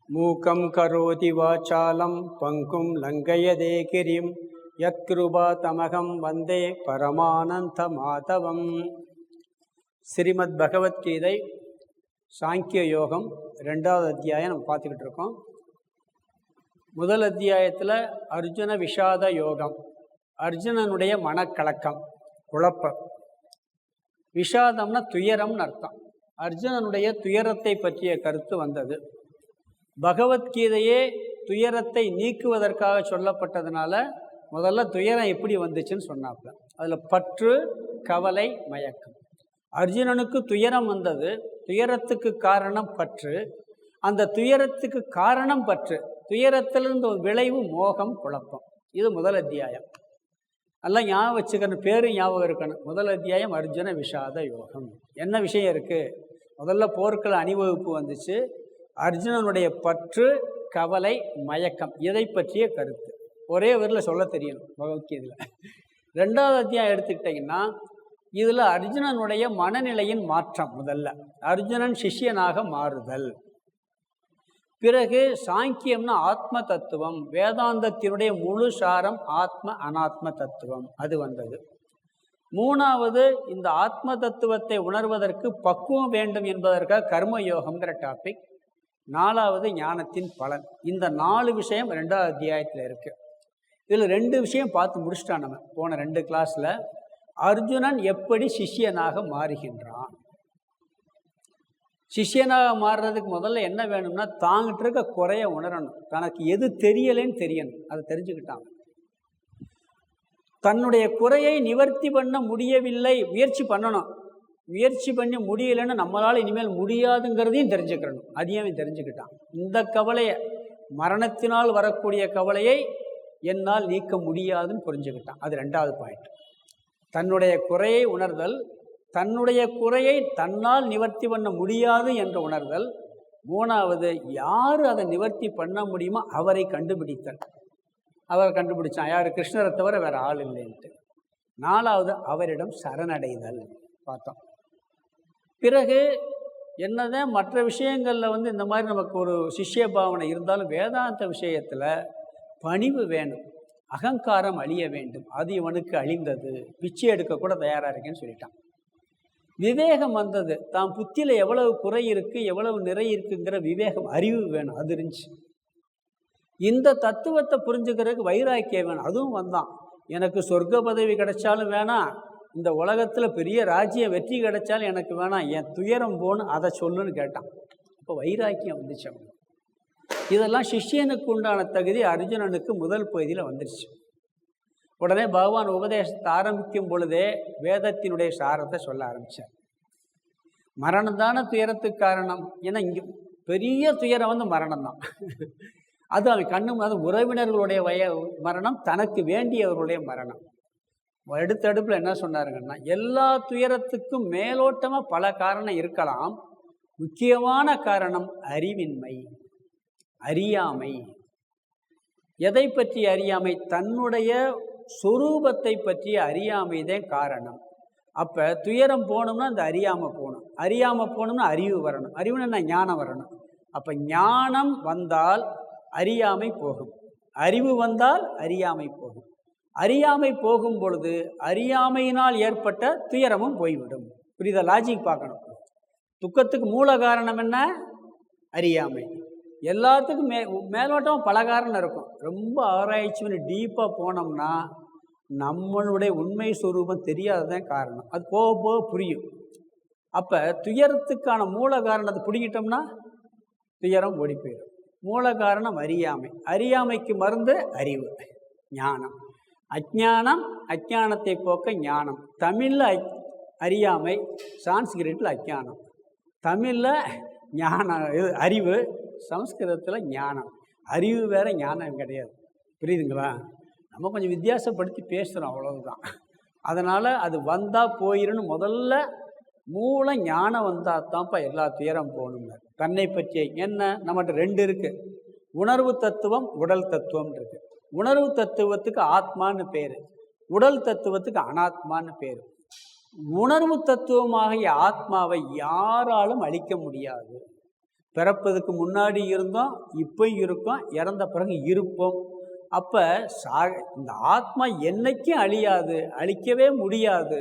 மூகம் கரோதி வாசாலம் பங்கும் லங்கயதே கிரிம் யத்கிருபா தமகம் வந்தே பரமானந்த மாதவம். ஸ்ரீமத் பகவத்கீதை சாங்கிய யோகம் 2வது அத்தியாயம் நம்ம பார்த்துக்கிட்டு இருக்கோம். முதல் அத்தியாயத்தில் அர்ஜுன விஷாத யோகம், அர்ஜுனனுடைய மனக்கலக்கம், குழப்பம். விஷாதம்னா துயரம்னு அர்த்தம். அர்ஜுனனுடைய துயரத்தை பற்றிய கருத்து வந்தது. பகவத்கீதையே துயரத்தை நீக்குவதற்காக சொல்லப்பட்டதுனால முதல்ல துயரம் எப்படி வந்துச்சுன்னு சொன்னாப்புல. அதில் பற்று, கவலை, மயக்கம். அர்ஜுனனுக்கு துயரம் வந்தது. துயரத்துக்கு காரணம் பற்று. அந்த துயரத்துக்கு காரணம் பற்று. துயரத்திலிருந்து ஒரு விளைவு மோகம், குழப்பம். இது முதல் அத்தியாயம். நல்லா ஞாபகம் வச்சுக்கணும், பேரும் ஞாபகம் இருக்கணும். முதல் அத்தியாயம் அர்ஜுன விஷாத யோகம். என்ன விஷயம் இருக்குது? முதல்ல போர்க்கள அணிவகுப்பு வந்துச்சு. அர்ஜுனனுடைய பற்று, கவலை, மயக்கம், இதை பற்றிய கருத்து ஒரே வரியில் சொல்ல தெரியணும் பகவத்கீதையில். 2வது அத்தியாயம் எடுத்துக்கிட்டிங்கன்னா இதில் அர்ஜுனனுடைய மனநிலையின் மாற்றம். முதல்ல அர்ஜுனன் சிஷ்யனாக மாறுதல். பிறகு சாங்கியம்னா ஆத்ம தத்துவம், வேதாந்தத்தினுடைய முழு சாரம் ஆத்ம அனாத்ம தத்துவம், அது வந்தது. 3வது இந்த ஆத்ம தத்துவத்தை உணர்வதற்கு பக்குவம் வேண்டும் என்பதற்காக கர்மயோகம்ங்கிற டாபிக். 4வது ஞானத்தின் பலன். இந்த 4 விஷயம் 2வது அத்தியாயத்தில் இருக்குது. இதில் 2 விஷயம் பார்த்து முடிச்சிட்டான் நம்ம போன 2 கிளாஸில். அர்ஜுனன் எப்படி சிஷ்யனாக மாறுகின்றான். சிஷ்யனாக மாறுறதுக்கு முதல்ல என்ன வேணும்னா தாங்கிட்டு இருக்க குறைய உணரணும். தனக்கு எது தெரியலேன்னு தெரியணும். அதை தெரிஞ்சுக்கிட்டான். தன்னுடைய குறையை நிவர்த்தி பண்ண முடியவில்லை, முயற்சி பண்ணணும். முயற்சி பண்ணி முடியலைன்னு நம்மளால் இனிமேல் முடியாதுங்கிறதையும் தெரிஞ்சுக்கிறணும். அதையும் தெரிஞ்சுக்கிட்டான். இந்த கவலையை, மரணத்தினால் வரக்கூடிய கவலையை என்னால் நீக்க முடியாதுன்னு புரிஞ்சுக்கிட்டான். அது 2வது பாயிண்ட். தன்னுடைய குறையை உணர்தல், தன்னுடைய குறையை தன்னால் நிவர்த்தி பண்ண முடியாது என்று உணர்தல். 3வது யார் அதை நிவர்த்தி பண்ண முடியுமோ அவரை கண்டுபிடித்தல். அவரை கண்டுபிடிச்சான். யார்? கிருஷ்ணரை தவிர வேறு ஆள் இல்லைன்ட்டு. 4வது அவரிடம் சரணடைதல் பார்த்தோம். பிறகு என்னதான் மற்ற விஷயங்களில் இந்த மாதிரி நமக்கு ஒரு சிஷ்ய பாவனை இருந்தாலும் வேதாந்த விஷயத்தில் பணிவு வேணும், அகங்காரம் அழிய வேண்டும். அது இவனுக்கு அழிந்தது. பிச்சை எடுக்க கூட தயாராக இருக்கேன்னு சொல்லிட்டான். விவேகம் வந்தது. தான் புத்தியில் எவ்வளவு குறை இருக்குது, எவ்வளவு நிறை இருக்குங்கிற விவேகம், அறிவு வேணும். அது இருந்துச்சு. இந்த தத்துவத்தை புரிஞ்சுக்கிறதுக்கு வைராக்கியம் வேணும். அதுவும் வந்தான். எனக்கு சொர்க்க பதவி கிடைச்சாலும் வேணாம், இந்த உலகத்தில் பெரிய ராஜ்யம் வெற்றி கிடைச்சாலும் எனக்கு வேணாம், என் துயரம் போன்னு அதை சொல்லுன்னு கேட்டான். இப்போ வைராக்கியம் வந்துச்சு அவனுக்கு. இதெல்லாம் சிஷ்யனுக்கு உண்டான தகுதி அர்ஜுனனுக்கு முதல் பகுதியில் வந்துருச்சு. உடனே பகவான் உபதேசத்தை ஆரம்பிக்கும் பொழுதே வேதத்தினுடைய சாரத்தை சொல்ல ஆரம்பித்தார். மரணம் தானே துயரத்துக்கு காரணம். ஏன்னா இங்கே பெரிய துயரம் மரணம் தான். அது அவன் கண்ணு, அது உறவினர்களுடைய மரணம், தனக்கு வேண்டியவர்களுடைய மரணம். அடுத்தடுப்பில் என்ன சொன்னாருங்கன்னா, எல்லா துயரத்துக்கும் மேலோட்டமாக பல காரணம் இருக்கலாம். முக்கியமான காரணம் அறிவின்மை, அறியாமை. எதை பற்றி அறியாமை? தன்னுடைய சொரூபத்தை பற்றிய அறியாமை தான் காரணம். அப்போ துயரம் போகணும்னா அந்த அறியாமல் போகணும், அறியாமல் போகணும்னா அறிவு வரணும், அறிவுன்னா ஞானம் வரணும். அப்போ ஞானம் வந்தால் அறியாமை போகும், அறிவு வந்தால் அறியாமை போகும். அறியாமை போகும் பொழுது அறியாமையினால் ஏற்பட்ட துயரமும் போய்விடும். புரியுதா? லாஜிக் பார்க்கணும். துக்கத்துக்கு மூல காரணம் என்ன? அறியாமை. எல்லாத்துக்கும் மேலோட்டம் பல காரணம் இருக்கும். ரொம்ப ஆராய்ச்சி பண்ணி டீப்பாக போனோம்னா நம்மளுடைய உண்மை சுரூபம் தெரியாததான் காரணம். அது போக போக புரியும். அப்போ துயரத்துக்கான மூல காரணத்தை பிடிக்கிட்டோம்னா துயரம் ஓடி போயிடும். மூல காரணம் அறியாமை. அறியாமைக்கு மருந்து அறிவு, ஞானம். அஜ்ஞானம், அஜ்ஞானத்தை போக்க ஞானம். தமிழில் அறியாமை, சான்ஸ்கிரிட்டில் அஜ்ஞானம். தமிழில் ஞானம், அறிவு. சமஸ்கிருதத்தில் ஞானம். அறிவு வேறு, ஞானம் கிடையாது. புரியுதுங்களா? நம்ம கொஞ்சம் வித்தியாசப்படுத்தி பேசுகிறோம், அவ்வளவுதான். அதனால் அது வந்தால் போயிடுன்னு முதல்ல மூல ஞானம் வந்தால் தான்ப்பா எல்லா துயரம் போகணுங்க. தன்னை பற்றிய என்ன நம்மகிட்ட 2 இருக்குது. உணர்வு தத்துவம், உடல் தத்துவம் இருக்குது. உணர்வு தத்துவத்துக்கு ஆத்மான்னு பேர், உடல் தத்துவத்துக்கு அனாத்மான்னு பேர். உணர்வு தத்துவமாகிய ஆத்மாவை யாராலும் அழிக்க முடியாது. பிறப்பதுக்கு முன்னாடி இருந்தோம், இப்போ இருக்கோம், இறந்த பிறகு இருப்போம். அப்போ இந்த ஆத்மா என்னைக்கும் அழியாது, அழிக்கவே முடியாது.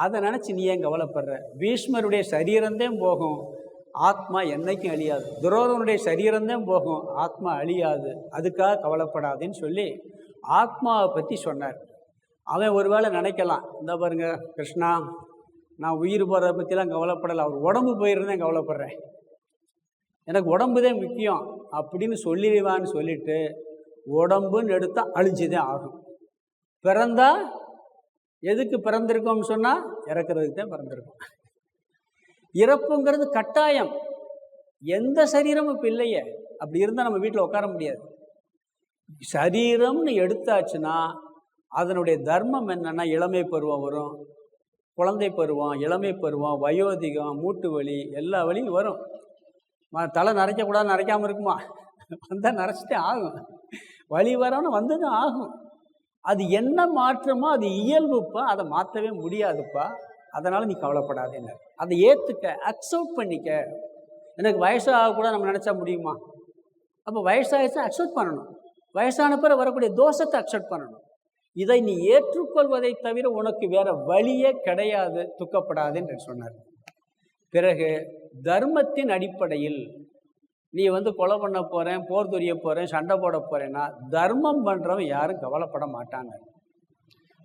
அதை நினச்சி நீ ஏன் கவலைப்படுற? பீஷ்மருடைய சரீரம்தான் போகும், ஆத்மா என்னைக்கும் அழியாது. துரோதனுடைய சரீரம்தான் போகும், ஆத்மா அழியாது. அதுக்காக கவலைப்படாதுன்னு சொல்லி ஆத்மாவை பற்றி சொன்னார். அவன் ஒருவேளை நினைக்கலாம், இந்த பாருங்க கிருஷ்ணா, நான் உயிர் போகிறத பற்றிலாம் கவலைப்படலை, அவர் உடம்பு போயிருந்தேன் கவலைப்படுறேன், எனக்கு உடம்பு தான் முக்கியம் அப்படின்னு சொல்லிடுவான்னு சொல்லிட்டு உடம்புன்னு எடுத்தால் அழிஞ்சுதான் ஆகும். பிறந்தா எதுக்கு பிறந்திருக்கோம்னு சொன்னால் இறக்கிறதுக்கு தான் பிறந்திருக்கோம். இறப்புங்கிறது கட்டாயம். எந்த சரீரமும் இப்போ இல்லையே. அப்படி இருந்தால் நம்ம வீட்டில் உட்கார முடியாது. சரீரம்னு எடுத்தாச்சுன்னா அதனுடைய தர்மம் என்னன்னா, இளமை பருவம் வரும், குழந்தை பருவம், இளமை பருவம், வயோதிகம், மூட்டு வலி, எல்லா வலியும் வரும். தலை நரைக்கக்கூடாது, நரைக்காமல் இருக்குமா? வந்தால் நரைச்சிட்டே ஆகும். வலி வரணும்னு வந்ததும் ஆகும். அது என்ன மாற்றமோ அது இயல்புப்பா, அதை மாற்றவே முடியாதுப்பா. அதனால் நீ கவலைப்படாதேன்னு. அதை ஏற்றுக்க, அக்செப்ட் பண்ணிக்க. எனக்கு வயசாக கூட நம்ம நினச்சா முடியுமா? அப்போ வயசாகிடுச்சா அக்செப்ட் பண்ணணும். வயசான பிறகு வரக்கூடிய தோஷத்தை அக்செப்ட் பண்ணணும். இதை நீ ஏற்றுக்கொள்வதை தவிர உனக்கு வேற வழியே கிடையாது. துக்கப்படாதேன்னு சொன்னார். பிறகு தர்மத்தின் அடிப்படையில் நீ கொலை பண்ண போகிறேன், போர் துரிய போகிறேன், சண்டை போட போகிறேன்னா தர்மம் பண்ணுறவன் யாரும் கவலைப்பட மாட்டாங்க.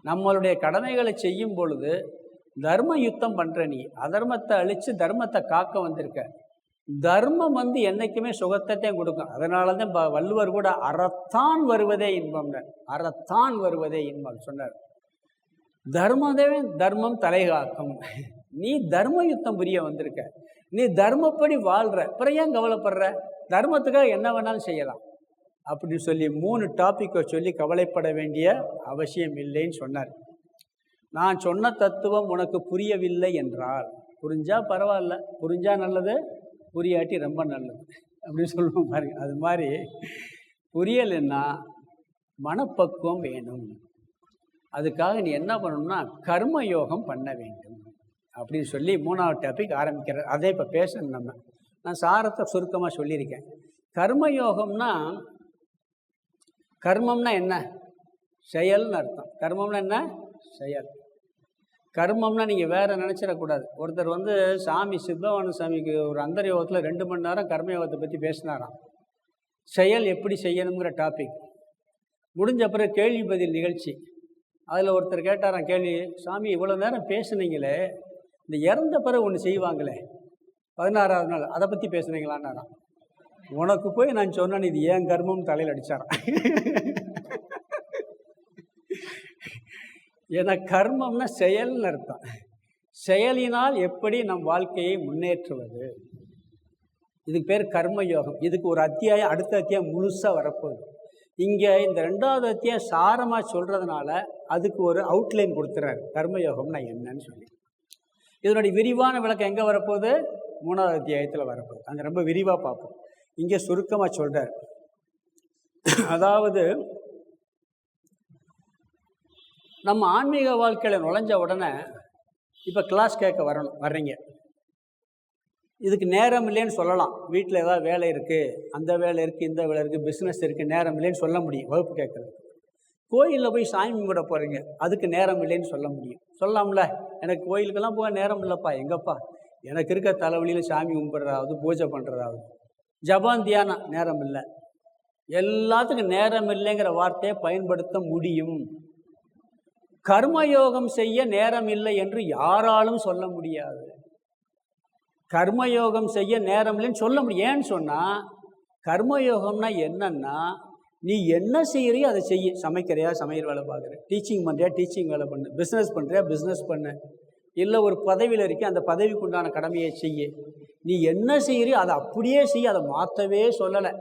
நம்மளுடைய கடமைகளை செய்யும் பொழுது தர்ம யுத்தம் பண்ணுற நீ அதர்மத்தை அழித்து தர்மத்தை காக்க வந்திருக்க. தர்மம் என்றைக்குமே சுகத்தையும் கொடுக்கும். அதனால தான் வள்ளுவர் கூட அறத்தான் வருவதே இன்பம்னு, அறத்தான் வருவதே இன்பம் சொன்னார். தர்மம் தலை காக்கும். நீ தர்ம யுத்தம் புரிய வந்திருக்க, நீ தர்மப்படி வாழ்கிற, அப்புறம் ஏன் கவலைப்படுற? தர்மத்துக்காக என்ன வேணாலும் செய்யலாம் அப்படின்னு சொல்லி 3 டாப்பிக்கை சொல்லி கவலைப்பட வேண்டிய அவசியம் இல்லைன்னு சொன்னார். நான் சொன்ன தத்துவம் உனக்கு புரியவில்லை என்றால், புரிஞ்சா பரவாயில்ல, புரிஞ்சா நல்லது, புரியாட்டி ரொம்ப நல்லது அப்படின்னு சொல்லுவோம் பாருங்க. அது மாதிரி புரியலைன்னா மனப்பக்குவம் வேணும். அதுக்காக நீ என்ன பண்ணணும்னா கர்மயோகம் பண்ண வேண்டும் அப்படின்னு சொல்லி 3வது டாபிக் ஆரம்பிக்கிறார். அதே இப்போ பேசணும். நான் சாரத்தை சுருக்கமாக சொல்லியிருக்கேன். கர்மயோகம்னா, கர்மம்னா என்ன? செயல்னு அர்த்தம். கர்மம்னா என்ன? செயல். கர்மம்னா நீங்கள் வேறு நினச்சிடக்கூடாது. ஒருத்தர் சாமி சித்தவான சாமிக்கு ஒரு அந்தர்யோகத்தில் 2 மணி நேரம் கர்மயோகத்தை பற்றி பேசினாராம். செயல் எப்படி செய்யணுங்கிற டாபிக் முடிஞ்ச பிறகு கேள்வி பதில் நிகழ்ச்சி. அதில் ஒருத்தர் கேட்டாராம் கேள்வி, சாமி இவ்வளோ நேரம் பேசுனீங்களே, இந்த இறந்த பிறகு ஒன்று செய்வாங்களே 16வது நாள், அதை பற்றி பேசுனீங்களான்னாராம். உனக்கு போய் நான் சொன்னேன், இது ஏன் கர்மம் தலையில் அடித்தாரான். ஏன்னா கர்மம்னா செயல்னு அர்த்தம். செயலினால் எப்படி நம் வாழ்க்கையை முன்னேற்றுவது, இதுக்கு பேர் கர்மயோகம். இதுக்கு ஒரு அத்தியாயம், அடுத்த அத்தியாயம் முழுசாக வரப்போகுது. இங்கே இந்த 2வது அத்தியாயம் சாரமாக சொல்கிறதுனால அதுக்கு ஒரு அவுட்லைன் கொடுத்துறாரு, கர்மயோகம்னா என்னன்னு சொல்லி. இதனுடைய விரிவான விளக்கம் எங்கே வரப்போகுது? 3வது அத்தியாயத்தில் வரப்போகுது. அங்கே ரொம்ப விரிவாக பார்ப்போம். இங்கே சுருக்கமாக சொல்கிறார். அதாவது நம்ம ஆன்மீக வாழ்க்கையில் நுழைஞ்ச உடனே இப்போ கிளாஸ் கேட்க வர்றீங்க. இதுக்கு நேரம் இல்லைன்னு சொல்லலாம். வீட்டில் ஏதாவது வேலை இருக்குது, அந்த வேலை இருக்குது, இந்த வேலை இருக்குது, பிஸ்னஸ் இருக்குது, நேரம் இல்லைன்னு சொல்ல முடியும் வகுப்பு கேட்குறது. கோயிலில் போய் சாமி கும்பிட போகிறீங்க, அதுக்கு நேரம் இல்லைன்னு சொல்ல முடியும். சொல்லலாம்ல, எனக்கு கோயிலுக்கெல்லாம் போக நேரம் இல்லைப்பா. எங்கப்பா, எனக்கு இருக்க தலைவலியில் சாமி கும்பிட்றதாவது, பூஜை பண்ணுறதாவது, ஜபம் தியானம் நேரம் இல்லை. எல்லாத்துக்கும் நேரம் இல்லைங்கிற வார்த்தையை பயன்படுத்த முடியும். கர்மயோகம் செய்ய நேரம் இல்லை என்று யாராலும் சொல்ல முடியாது. கர்மயோகம் செய்ய நேரம் இல்லைன்னு சொல்ல முடியும். ஏன்னு சொன்னால் கர்மயோகம்னா என்னன்னா, நீ என்ன செய்கிறியோ அதை செய்ய. சமைக்கிறியா, சமையல் வேலை பார்க்குற. டீச்சிங் பண்ணுறியா, டீச்சிங் வேலை பண்ணு. பிஸ்னஸ் பண்ணுறியா, பிஸ்னஸ் பண்ணு. இல்லை ஒரு பதவியில் இருக்கே, அந்த பதவிக்கு உண்டான கடமையை செய்ய. நீ என்ன செய்கிறியோ அதை அப்படியே செய்ய, அதை மாற்றவே சொல்லலை.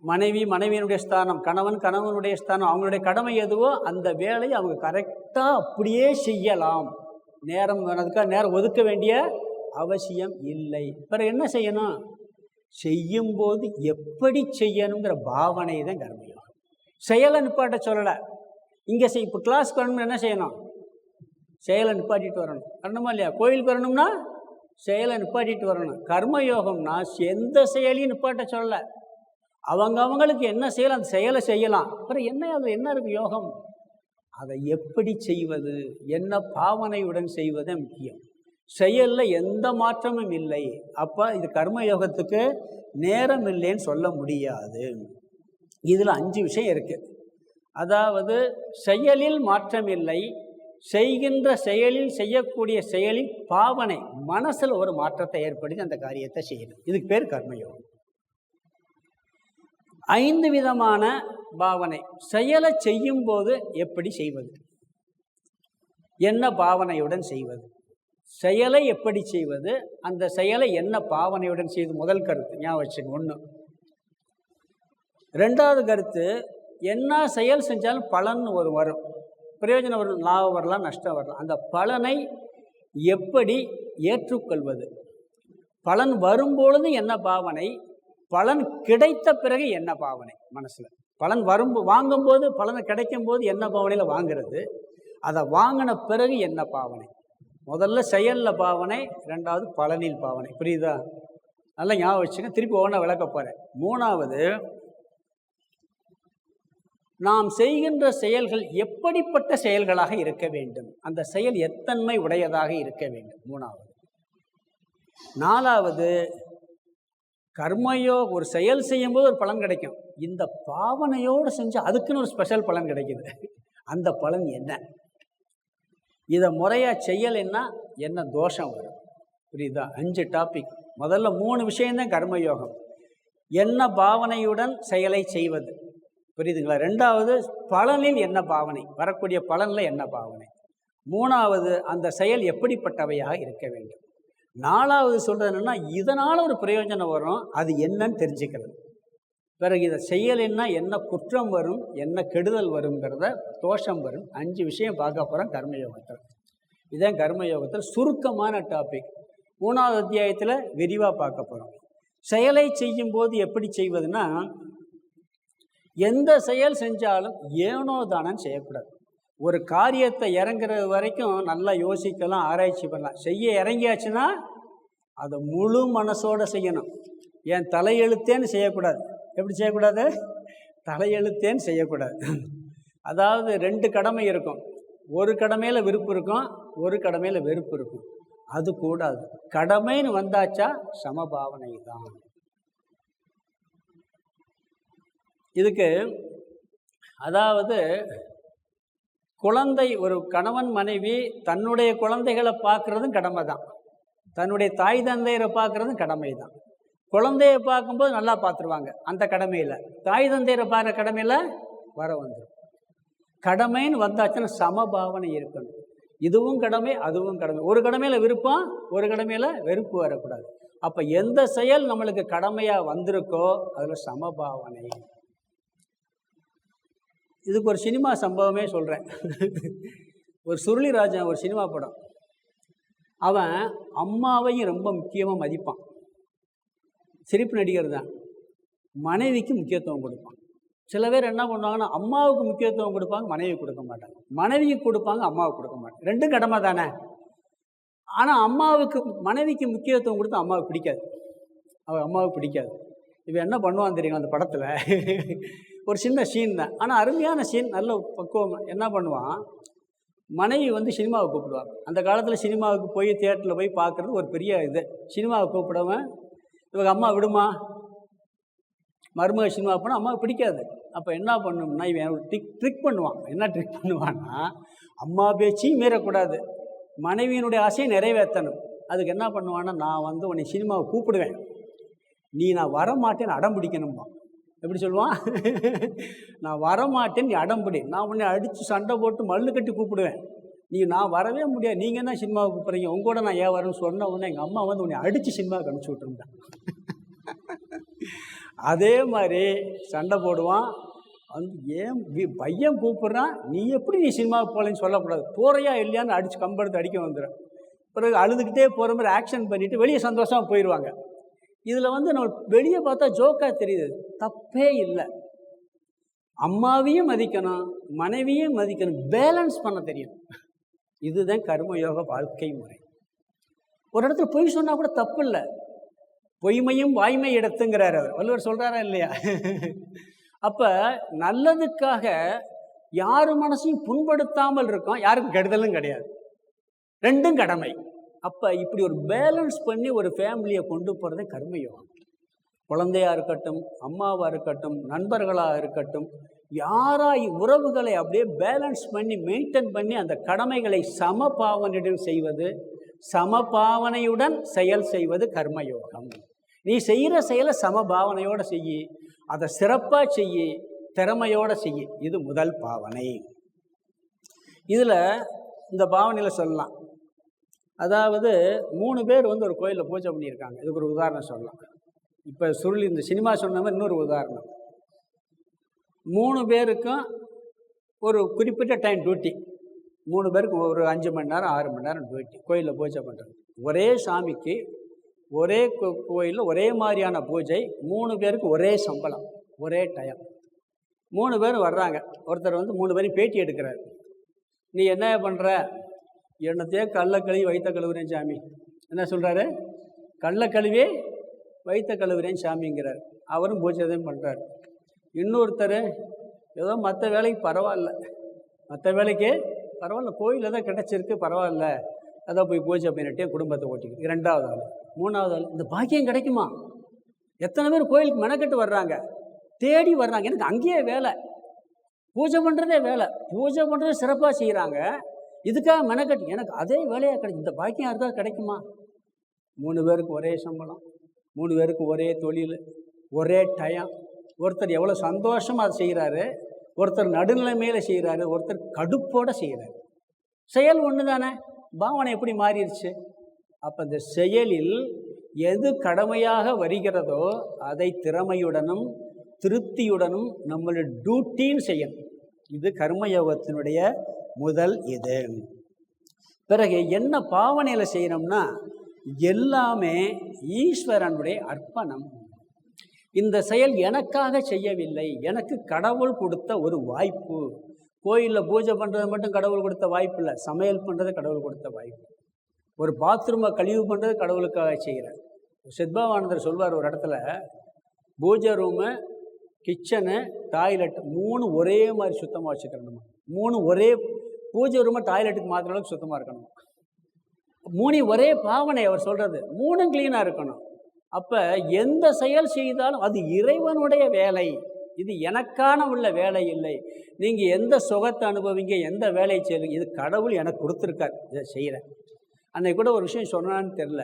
மனைவியினுடைய ஸ்தானம், கணவனுடைய ஸ்தானம், அவங்களுடைய கடமை எதுவோ அந்த வேலையை அவங்க கரெக்டாக அப்படியே செய்யலாம். நேரம் அதுக்காக நேரம் ஒதுக்க வேண்டிய அவசியம் இல்லை. பிறகு என்ன செய்யணும்? செய்யும்போது எப்படி செய்யணுங்கிற பாவனை தான் கர்மயோகம். செயலை நிப்பாட்ட சொல்லலை. இங்கே இப்போ கிளாஸ்க்கு வரணும்னு என்ன செய்யணும்? செயலை நிப்பாட்டிட்டு வரணும். வரணுமா இல்லையா? கோயிலுக்கு வரணும்னா செயலை நிப்பாட்டிட்டு வரணும். கர்மயோகம்னா எந்த செயலையும் நிப்பாட்ட சொல்ல, அவங்களுக்கு என்ன செயல் அந்த செயலை செய்யலாம். அப்புறம் என்ன அதில் என்ன இருக்கு யோகம்? அதை எப்படி செய்வது, என்ன பாவனையுடன் செய்வதே முக்கியம். செயலில் எந்த மாற்றமும் இல்லை. அப்போ இது கர்மயோகத்துக்கு நேரம் இல்லைன்னு சொல்ல முடியாது. இதில் 5 விஷயம் இருக்குது. அதாவது செயலில் மாற்றம் இல்லை, செய்கின்ற செயலில் செய்யக்கூடிய செயலில் பாவனை மனசில் ஒரு மாற்றத்தை ஏற்படுத்தி அந்த காரியத்தை செய்யணும். இதுக்கு பேர் கர்மயோகம். 5 விதமான பாவனை. செயலை செய்யும் போது எப்படி செய்வது, என்ன பாவனையுடன் செய்வது, செயலை எப்படி செய்வது, அந்த செயலை என்ன பாவனையுடன் செய்வது. முதல் கருத்து ஞாபகம் வச்சுங்க. 1. 2வது கருத்து, என்ன செயல் செஞ்சாலும் பலன் வரும், பிரயோஜனம் வரும், லாபம் வரலாம், நஷ்டம் வரலாம். அந்த பலனை எப்படி ஏற்றுக்கொள்வது, பலன் வரும்பொழுது என்ன பாவனை, பலன் கிடைத்த பிறகு என்ன பாவனை. மனசில் பலன் வாங்கும்போது பலனை கிடைக்கும் போது என்ன பாவனையில் வாங்கிறது, அதை வாங்கின பிறகு என்ன பாவனை. முதல்ல செயலில் பாவனை, 2வது பலனில் பாவனை. புரியுதா? நல்லா ஞாபகம் வச்சுங்க. திருப்பி ஒவ்வொன்றா விளக்க போகிறேன். 3வது, நாம் செய்கின்ற செயல்கள் எப்படிப்பட்ட செயல்களாக இருக்க வேண்டும், அந்த செயல் எத்தன்மை உடையதாக இருக்க வேண்டும். 3வது. 4வது, கர்மயோக ஒரு செயல் செய்யும்போது ஒரு பலன் கிடைக்கும். இந்த பாவனையோடு செஞ்சு அதுக்குன்னு ஒரு ஸ்பெஷல் பலன் கிடைக்குது. அந்த பலன் என்ன, இதை முறையாக செய்யலைன்னா என்ன தோஷம் வரும். புரியுதா? 5 டாபிக். முதல்ல 3 விஷயம்தான் கர்மயோகம். என்ன பாவனையுடன் செயலை செய்வது, புரியுதுங்களா? 2வது பலனில் என்ன பாவனை, வரக்கூடிய பலனில் என்ன பாவனை. 3வது அந்த செயல் எப்படிப்பட்டவையாக இருக்க வேண்டும். 4வது சொல்கிறது என்னென்னா, இதனால் ஒரு பிரயோஜனம் வரும், அது என்னன்னு தெரிஞ்சுக்கிறது. பிறகு இதை செய்யலைன்னா என்ன குற்றம் வரும், என்ன கெடுதல் வருங்கிறத, தோஷம் வரும். 5 விஷயம் பார்க்க போகிறோம் கர்மயோகத்தில். இதுதான் கர்மயோகத்தில் சுருக்கமான டாபிக். 3வது அத்தியாயத்தில் விரிவாக பார்க்க போகிறோம். செயலை செய்யும் போது எப்படி செய்வதுன்னா, எந்த செயல் செஞ்சாலும் ஏனோ தானன்னு செய்யக்கூடாது. ஒரு காரியத்தை இறங்குறது வரைக்கும் நல்லா யோசிக்கலாம், ஆராய்ச்சி பண்ணலாம். செய்ய இறங்கியாச்சுன்னா அதை முழு மனசோடு செய்யணும். என் தலையெழுத்தேன்னு செய்யக்கூடாது. எப்படி செய்யக்கூடாது? தலையெழுத்தேன்னு செய்யக்கூடாது. அதாவது 2 கடமை இருக்கும். ஒரு கடமையில் விருப்பு இருக்கும், ஒரு கடமையில் வெறுப்பு இருக்கும். அது கூடாது. கடமைன்னு வந்தாச்சா சமபாவனை தான். இதுக்கு அதாவது குழந்தை, ஒரு கணவன் மனைவி தன்னுடைய குழந்தைகளை பார்க்குறதும் கடமை தான், தன்னுடைய தாய் தந்தையரை பார்க்குறதும் கடமை தான். குழந்தையை பார்க்கும்போது நல்லா பார்த்துருவாங்க, அந்த கடமையில். தாய் தந்தையரை பார்க்குற கடமையில் வர வந்துடும். கடமைன்னு வந்தாச்சுன்னா சமபாவனை இருக்கணும். இதுவும் கடமை, அதுவும் கடமை. ஒரு கடமையில் விருப்பம், ஒரு கடமையில் வெறுப்பு வரக்கூடாது. அப்போ எந்த செயல் நம்மளுக்கு கடமையாக வந்திருக்கோ அதில் சமபாவனை. இதுக்கு ஒரு சினிமா சம்பவமே சொல்கிறேன். ஒரு சுருளிராஜன் ஒரு சினிமா படம். அவன் அம்மாவையும் ரொம்ப முக்கியமாக மதிப்பான். சிரிப்பு நடிகர் தான். மனைவிக்கு முக்கியத்துவம் கொடுப்பான். சில பேர் என்ன பண்ணுவாங்கன்னா, அம்மாவுக்கு முக்கியத்துவம் கொடுப்பாங்க, மனைவி கொடுக்க மாட்டாங்க. மனைவிக்கு கொடுப்பாங்க, அம்மாவுக்கு கொடுக்க மாட்டாங்க. 2 கடமை தானே. ஆனால் மனைவிக்கு முக்கியத்துவம் கொடுத்து அம்மாவுக்கு பிடிக்காது. அம்மாவுக்கு பிடிக்காது. இவன் என்ன பண்ணுவான் தெரியுங்க, அந்த படத்தில் ஒரு சின்ன சீன் தான், ஆனால் அருமையான சீன், நல்ல பக்குவம். என்ன பண்ணுவான், மனைவி சினிமாவை கூப்பிடுவாங்க. அந்த காலத்தில் சினிமாவுக்கு போய் தியேட்டரில் போய் பார்க்குறது ஒரு பெரிய இது. சினிமாவை கூப்பிடுவன் இவங்க அம்மா விடுமா, மருமக சினிமா போனால் அம்மாவுக்கு பிடிக்காது. அப்போ என்ன பண்ணணும்னா, இவன் ஒரு ட்ரிக் பண்ணுவான். என்ன ட்ரிக் பண்ணுவான்னா, அம்மா பேச்சையும் மீறக்கூடாது, மனைவியினுடைய ஆசையை நிறைவேற்றணும். அதுக்கு என்ன பண்ணுவான்னா, நான் உன்னை சினிமாவை கூப்பிடுவேன், நீ நான் வரமாட்டேன்னு அடம் பிடிக்கணுமா. எப்படி சொல்லுவான், நான் வரமாட்டேன்னு நீ அடம்பிடி, நான் உன்னை அடித்து சண்டை போட்டு மல்லு கட்டி கூப்பிடுவேன், நான் வரவே முடியாது, நீங்கள் என்ன சினிமாவை கூப்பிட்றீங்க, உங்களோட நான் ஏன் வரேன்னு சொன்ன உடனே எங்கள் அம்மா உன்னை அடித்து சினிமாவுக்கு அனுப்பிச்சி விட்டுருந்தேன். அதே மாதிரி சண்டை போடுவான். ஏன் பையன் கூப்பிட்றான், நீ எப்படி சினிமாவுக்கு போகலன்னு சொல்லக்கூடாது, போறையா இல்லையான்னு அடித்து கம்பெடுத்து அடிக்க வந்துடும். பிறகு அழுதுகிட்டே போகிற மாதிரி ஆக்ஷன் பண்ணிவிட்டு வெளியே சந்தோஷமாக போயிடுவாங்க. இதில் நம்ம வெளியே பார்த்தா ஜோக்காக தெரியுது, தப்பே இல்லை. அம்மாவையும் மதிக்கணும், மனைவியும் மதிக்கணும், பேலன்ஸ் பண்ண தெரியும். இதுதான் கர்மயோக வாழ்க்கை முறை. ஒரு இடத்துல பொய் சொன்னால் கூட தப்பு இல்லை. பொய்மையும் வாய்மை எடுத்துங்கிறார் அவர், வள்ளுவர் சொல்கிறாரா இல்லையா? அப்போ நல்லதுக்காக யார் மனசையும் புண்படுத்தாமல் இருக்கும், யாருக்கும் கெடுதலும் கிடையாது, ரெண்டும் கடமை. அப்போ இப்படி ஒரு பேலன்ஸ் பண்ணி ஒரு ஃபேமிலியை கொண்டு போகிறதே கர்மயோகம். குழந்தையாக இருக்கட்டும், அம்மாவாக இருக்கட்டும், நண்பர்களாக இருக்கட்டும், யாராய் உறவுகளை அப்படியே பேலன்ஸ் பண்ணி மெயின்டைன் பண்ணி அந்த கடமைகளை சமபாவனையுடன் செய்வது, சமபாவனையுடன் செயல் செய்வது கர்மயோகம். நீ செய்கிற செயலை சமபாவனையோடு செய்யி, அதை சிறப்பாக செய்யி, திறமையோடு செய்யி. இது முதல் பாவனை. இதில் இந்த பாவனையில் சொல்லலாம். அதாவது 3 பேர் ஒரு கோயிலில் பூஜை பண்ணியிருக்காங்க. இதுக்கு ஒரு உதாரணம் சொல்லலாம். இப்போ சுருள் இந்த சினிமா சொன்ன மாதிரி இன்னொரு உதாரணம். 3 பேருக்கும் ஒரு குறிப்பிட்ட டைம் டியூட்டி. 3 பேருக்கு ஒரு 5 மணி நேரம் 6 மணி நேரம் டியூட்டி கோயிலில் பூஜை பண்ணுறது. ஒரே சாமிக்கு ஒரே கோயிலில் ஒரே மாதிரியான பூஜை, 3 பேருக்கு ஒரே சம்பளம், ஒரே டைம். 3 பேர் வர்றாங்க. ஒருத்தர் 3 பேரையும் பேட்டி எடுக்கிறார். நீ என்ன பண்ணுற? என்னத்தையே கல்லை கழுவி வைத்த கழுவுறேன் சாமி. என்ன சொல்கிறாரு? கல்லை கழுவி வைத்த கழுவுறேன் சாமிங்கிறார். அவரும் பூஜை தான் பண்ணுறார். இன்னொருத்தர் ஏதோ மற்ற வேலைக்கு பரவாயில்ல, மற்ற வேலைக்கு பரவாயில்ல, கோயிலில் தான் கிடச்சிருக்கு பரவாயில்ல, அதான் போய் பூஜை பண்ணிட்டே குடும்பத்தை ஓட்டிக்கு. 2வது ஆள். 3வது ஆள். இந்த பாக்கியம் கிடைக்குமா? எத்தனை பேர் கோயிலுக்கு மெனக்கட்டு வர்றாங்க, தேடி வர்றாங்க. எனக்கு அங்கேயே வேலை, பூஜை பண்ணுறதே வேலை, பூஜை பண்ணுறதே சிறப்பாக செய்கிறாங்க, இதுக்காக மெனக்கட்டு எனக்கு அதே வேலையாக கிடைக்கும். இந்த பாக்கியம் இருக்கா கிடைக்குமா? 3 பேருக்கு ஒரே சம்பளம், 3 பேருக்கு ஒரே தொழில், ஒரே டயம். ஒருத்தர் எவ்வளோ சந்தோஷமாக அதை செய்கிறாரு, ஒருத்தர் நடுநிலைமையில் செய்கிறாரு, ஒருத்தர் கடுப்போடு செய்கிறாரு. செயல் ஒன்று தானே, பாவனை எப்படி மாறிடுச்சு? அப்போ இந்த செயலில் எது கடமையாக வருகிறதோ அதை திறமையுடனும் திருப்தியுடனும் நம்மளுடைய டியூட்டின்னு செய்யணும். இது கர்மயோகத்தினுடைய முதல் இது. பிறகு என்ன பாவனையில் செய்யணும்னா, எல்லாமே ஈஸ்வரனுடைய அர்ப்பணம். இந்த செயல் எனக்காக செய்யவில்லை, எனக்கு கடவுள் கொடுத்த ஒரு வாய்ப்பு. கோயிலில் பூஜை பண்ணுறது மட்டும் கடவுள் கொடுத்த வாய்ப்பு இல்லை, சமையல் பண்ணுறது கடவுள் கொடுத்த வாய்ப்பு. ஒரு பாத்ரூமை கழிவு பண்ணுறது கடவுளுக்காக செய்கிறேன். சித்பவானந்தர் சொல்வார் ஒரு இடத்துல, பூஜை ரூமு, கிச்சனு, டாய்லெட் 3 ஒரே மாதிரி சுத்தமாக வச்சுக்கிறணுமா. 3 ஒரே பூஜை ரூமை டாய்லெட்டுக்கு மாத்திர அளவுக்கு சுத்தமாக இருக்கணும். 3 ஒரே பாவனை அவர் சொல்கிறது, 3 க்ளீனாக இருக்கணும். அப்போ எந்த செயல் செய்தாலும் அது இறைவனுடைய வேலை, இது எனக்கான உள்ள வேலை இல்லை. நீங்கள் எந்த சுகத்தை அனுபவிங்க, எந்த வேலையை செய்யுங்க, இது கடவுள் எனக்கு கொடுத்துருக்கார், இதை செய்கிறேன். அன்னைக்கு கூட ஒரு விஷயம் சொன்னான்னு தெரில,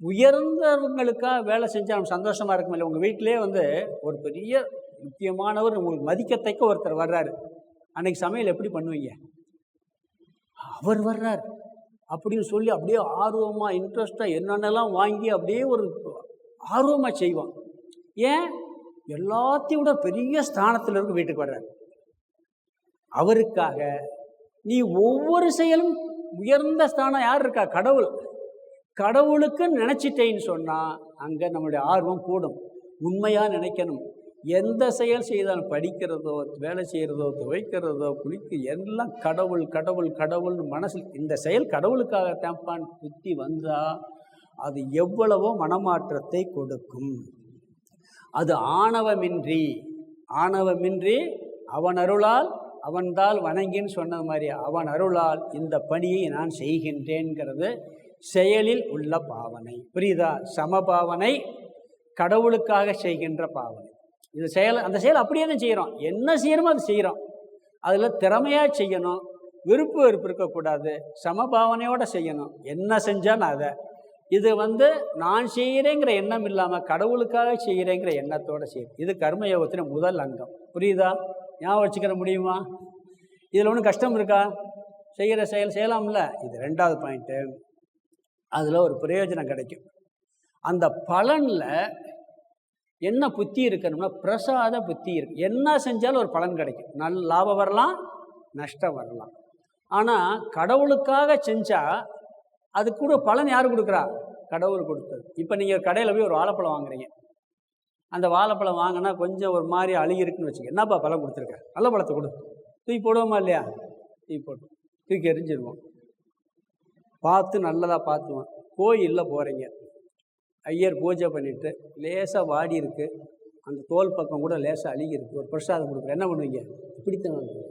உயர்ந்தவங்களுக்காக வேலை செஞ்சால் நம்ம சந்தோஷமாக இருக்கும் இல்லை. உங்கள் வீட்டிலே ஒரு பெரிய முக்கியமானவர், உங்களுக்கு மதிக்கத்தக்க ஒருத்தர் வர்றாரு, அன்னைக்கு சமையல் எப்படி பண்ணுவீங்க? அவர் வர்றார் அப்படின்னு சொல்லி அப்படியே ஆர்வமாக இன்ட்ரெஸ்டாக என்னென்னலாம் வாங்கி அப்படியே ஒரு ஆர்வமாக செய்வான். ஏன்? எல்லாத்தையும் விட பெரிய ஸ்தானத்தில் இருக்க வீட்டுக்கு வர்றார். அவருக்காக நீ ஒவ்வொரு செயலும் உயர்ந்த ஸ்தானம் யார் இருக்கா? கடவுள். கடவுளுக்கு நினச்சிட்டேன்னு சொன்னால் அங்கே நம்மளுடைய ஆர்வம் கூடும். உண்மையாக நினைக்கணும். எந்த செயல் செய்தாலும், படிக்கிறதோ, வேலை செய்கிறதோ, துவைக்கிறதோ, குளிக்க, எல்லாம் கடவுள் கடவுள் கடவுள்னு மனசில் இந்த செயல் கடவுளுக்காக தேம்பான் புத்தி வந்தால் அது எவ்வளவோ மனமாற்றத்தை கொடுக்கும். அது ஆணவமின்றி அவன் அருளால் அவன்தால் வணங்கின்னு சொன்ன மாதிரி அவன் அருளால் இந்த பணியை நான் செய்கின்றேங்கிறது செயலில் உள்ள பாவனை. புரியுதா? சமபாவனை, கடவுளுக்காக செய்கின்ற பாவனை. இது செயல், அந்த செயல் அப்படியே தான் செய்கிறோம். என்ன செய்கிறோமோ அது செய்கிறோம். அதில் திறமையாக செய்யணும், விருப்பு வெறுப்பு இருக்கக்கூடாது, சமபாவனையோடு செய்யணும். என்ன செஞ்சாலும் அதை இது நான் செய்கிறேங்கிற எண்ணம் இல்லாமல் கடவுளுக்காக செய்கிறேங்கிற எண்ணத்தோடு செய்யும். இது கர்மயோகத்தின் முதல் அங்கம். புரியுதா? ஞாபகம் வச்சுக்கிற முடியுமா? இதில் ஒன்றும் கஷ்டம் இருக்கா? செய்கிற செயல் செய்யலாம்ல. இது 2வது பாயிண்ட்டு. அதில் ஒரு பிரயோஜனம் கிடைக்கும். அந்த பலனில் என்ன புத்தி இருக்கணும்னா பிரசாத புத்தி இருக்கு. என்ன செஞ்சாலும் ஒரு பலன் கிடைக்கும். நல்ல லாபம் வரலாம், நஷ்டம் வரலாம். ஆனால் கடவுளுக்காக செஞ்சால் அது கூட பலன் யார் கொடுக்குறா? கடவுள் கொடுத்தது. இப்போ நீங்கள் கடையில் போய் ஒரு வாழைப்பழம் வாங்குறீங்க. அந்த வாழைப்பழம் வாங்கினா கொஞ்சம் ஒரு மாதிரி அழுகி இருக்குன்னு வச்சுக்க, என்னப்பா பழம் கொடுத்துருக்க, நல்ல பழத்தை கொடு, தூக்கி போடுவோமா இல்லையா? தூக்கி போட்டு தூக்கி எரிஞ்சிடுவோம். பார்த்து நல்லதாக பார்த்துவோம். கோயிலில் போகிறீங்க, ஐயர் பூஜை பண்ணிவிட்டு லேசாக வாடி இருக்குது, அந்த தோல் பக்கம் கூட லேசாக அழுகி இருக்குது, ஒரு பிரசாதம் கொடுக்குற என்ன பண்ணுவீங்க? இப்படித்தான் வாங்குவீங்க.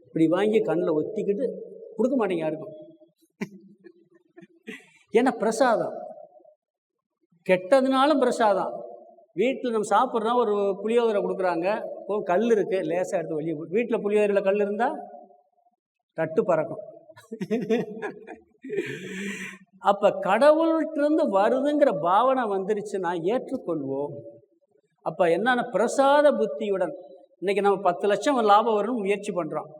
இப்படி வாங்கி கண்ணில் ஒத்திக்கிட்டு கொடுக்க மாட்டீங்க யாருக்கும். ஏன்னா பிரசாதம் கெட்டதுனாலும் பிரசாதம். வீட்டில் நம்ம சாப்பிட்றோம், ஒரு புளியோதரை கொடுக்குறாங்க, கல் இருக்குது, லேசாக எடுத்து வெளியே. வீட்டில் புளியோதரையில் கல் இருந்தால் தட்டு பறக்கும். அப்போ கடவுள்கிட்டருந்து வருதுங்கிற பாவனை வந்துருச்சுன்னா ஏற்றுக்கொள்வோம். அப்போ என்னென்ன பிரசாத புத்தியுடன் இன்றைக்கி நம்ம 10 லட்சம் லாபம் வரணும்னு முயற்சி பண்ணுறோம்.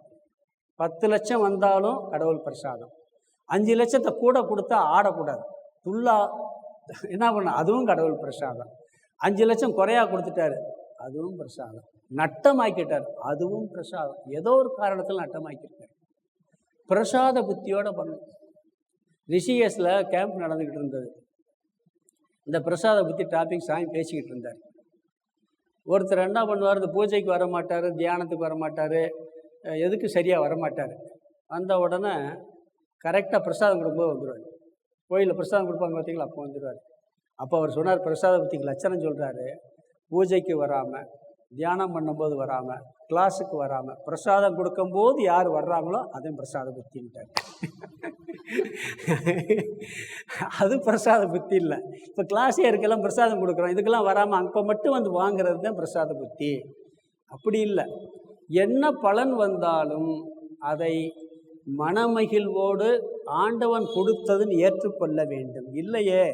10 லட்சம் வந்தாலும் கடவுள் பிரசாதம். 5 லட்சத்தை கூட கொடுத்தா ஆடக்கூடாது, துள்ளா என்ன பண்ண, அதுவும் கடவுள் பிரசாதம். 5 லட்சம் குறையா கொடுத்துட்டாரு, அதுவும் பிரசாதம். நட்டமாக்கிட்டார், அதுவும் பிரசாதம். ஏதோ ஒரு காரணத்தில் நட்டமாக்கிட்டார். பிரசாத புத்தியோட பண்ணணும். ரிஷிகேஷில் கேம்ப் நடந்துக்கிட்டு இருந்தது. இந்த பிரசாத புத்தி டாபிக் சாமி பேசிக்கிட்டு இருந்தார். ஒருத்தர் என்ன பண்ணுவார், இந்த பூஜைக்கு வர மாட்டார், தியானத்துக்கு வர மாட்டார், எதுக்கு சரியாக வரமாட்டார். வந்த உடனே கரெக்டாக பிரசாதம் கொடுக்கும்போது வந்துடுவார். கோயிலில் பிரசாதம் கொடுப்பாங்க பார்த்தீங்களா, அப்போ வந்துடுவார். அப்போ அவர் சொன்னார், பிரசாத புத்திக்கு லட்சணம் சொல்கிறாரு, பூஜைக்கு வராமல், தியானம் பண்ணும்போது வராமல், கிளாஸுக்கு வராமல், பிரசாதம் கொடுக்கும்போது யார் வர்றாங்களோ அதுவும் பிரசாத புத்தின்ட்டார். அது பிரசாத புத்தி இல்லை. இப்போ கிளாஸே இருக்கலாம், பிரசாதம் கொடுக்குறோம், இதுக்கெல்லாம் வராமல் அப்போ மட்டும் வந்து வாங்கிறது தான் பிரசாத புத்தி. அப்படி இல்லை. என்ன பலன் வந்தாலும் அதை மனமகிழ்வோடு ஆண்டவன் கொடுத்ததுன்னு ஏற்றுக்கொள்ள வேண்டும். இல்லையே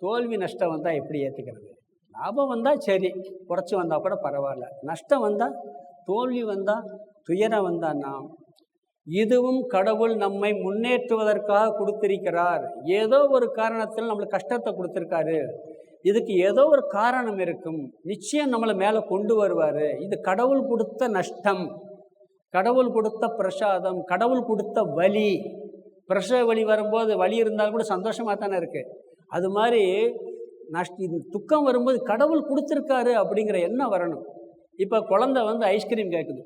தோல்வி நஷ்டம் வந்தால் எப்படி ஏற்றுக்கிறது? லாபம் வந்தால் சரி, குறைச்சி வந்தால் கூட பரவாயில்ல. நஷ்டம் வந்தால், தோல்வி வந்தால், துயரம் வந்தால் நாம் இதுவும் கடவுள் நம்மை முன்னேற்றுவதற்காக கொடுத்திருக்கிறார். ஏதோ ஒரு காரணத்தில் நம்மளுக்கு கஷ்டத்தை கொடுத்துருக்காரு, இதுக்கு ஏதோ ஒரு காரணம் இருக்கும், நிச்சயம் நம்மளை மேலே கொண்டு வருவார். இது கடவுள் கொடுத்த நஷ்டம், கடவுள் கொடுத்த பிரசாதம், கடவுள் கொடுத்த வலி. பிரசவ வலி வரும்போது வலி இருந்தாலும் கூட சந்தோஷமாக தானே இருக்குது. அது மாதிரி துக்கம் வரும்போது கடவுள் கொடுத்துருக்காரு அப்படிங்கிற எண்ணம் வரணும். இப்போ குழந்தை வந்து ஐஸ்கிரீம் கேட்குது,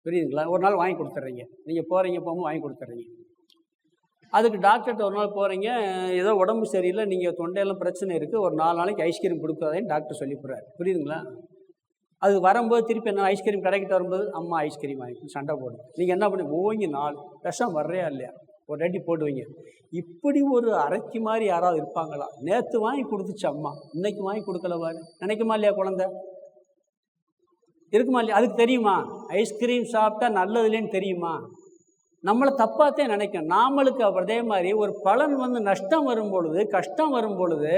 புரியுதுங்களா? ஒரு நாள் வாங்கி கொடுத்துட்றீங்க, நீங்கள் போகிறீங்க, போகும்போது வாங்கி கொடுத்துட்றீங்க. அதுக்கு டாக்டர்கிட்ட ஒரு நாள் போகிறீங்க, ஏதோ உடம்பு சரியில்லை, நீங்கள் தொண்டையெல்லாம் பிரச்சனை இருக்குது, ஒரு 4 நாளைக்கு ஐஸ்கிரீம் கொடுக்காதேன்னு டாக்டர் சொல்லி போகிறார், புரியுதுங்களா? அது வரும்போது திருப்பி என்ன, ஐஸ்கிரீம் கடைக்கிட்ட வரும்போது அம்மா ஐஸ்கிரீம் வாங்கி சண்டை போடும். நீங்கள் என்ன பண்ணி ஓங்கி 4 விஷம் வர்றையா இல்லையா, ஒரு ரெடி போடுவீங்க. இப்படி ஒரு அரைக்கி மாதிரி யாராவது இருப்பாங்களா? நேற்று வாங்கி கொடுத்துச்சு அம்மா, இன்னைக்கு வாங்கி கொடுக்கலவாரு நினைக்குமா இல்லையா? குழந்தை இருக்குமா இல்லையா? அதுக்கு தெரியுமா ஐஸ்கிரீம் சாப்பிட்டா நல்லது இல்லைன்னு தெரியுமா? நம்மளை தப்பாகத்தான் நினைக்கும். நாமளுக்கு அதே மாதிரி ஒரு பலன் வந்து நஷ்டம் வரும் பொழுது, கஷ்டம் வரும் பொழுது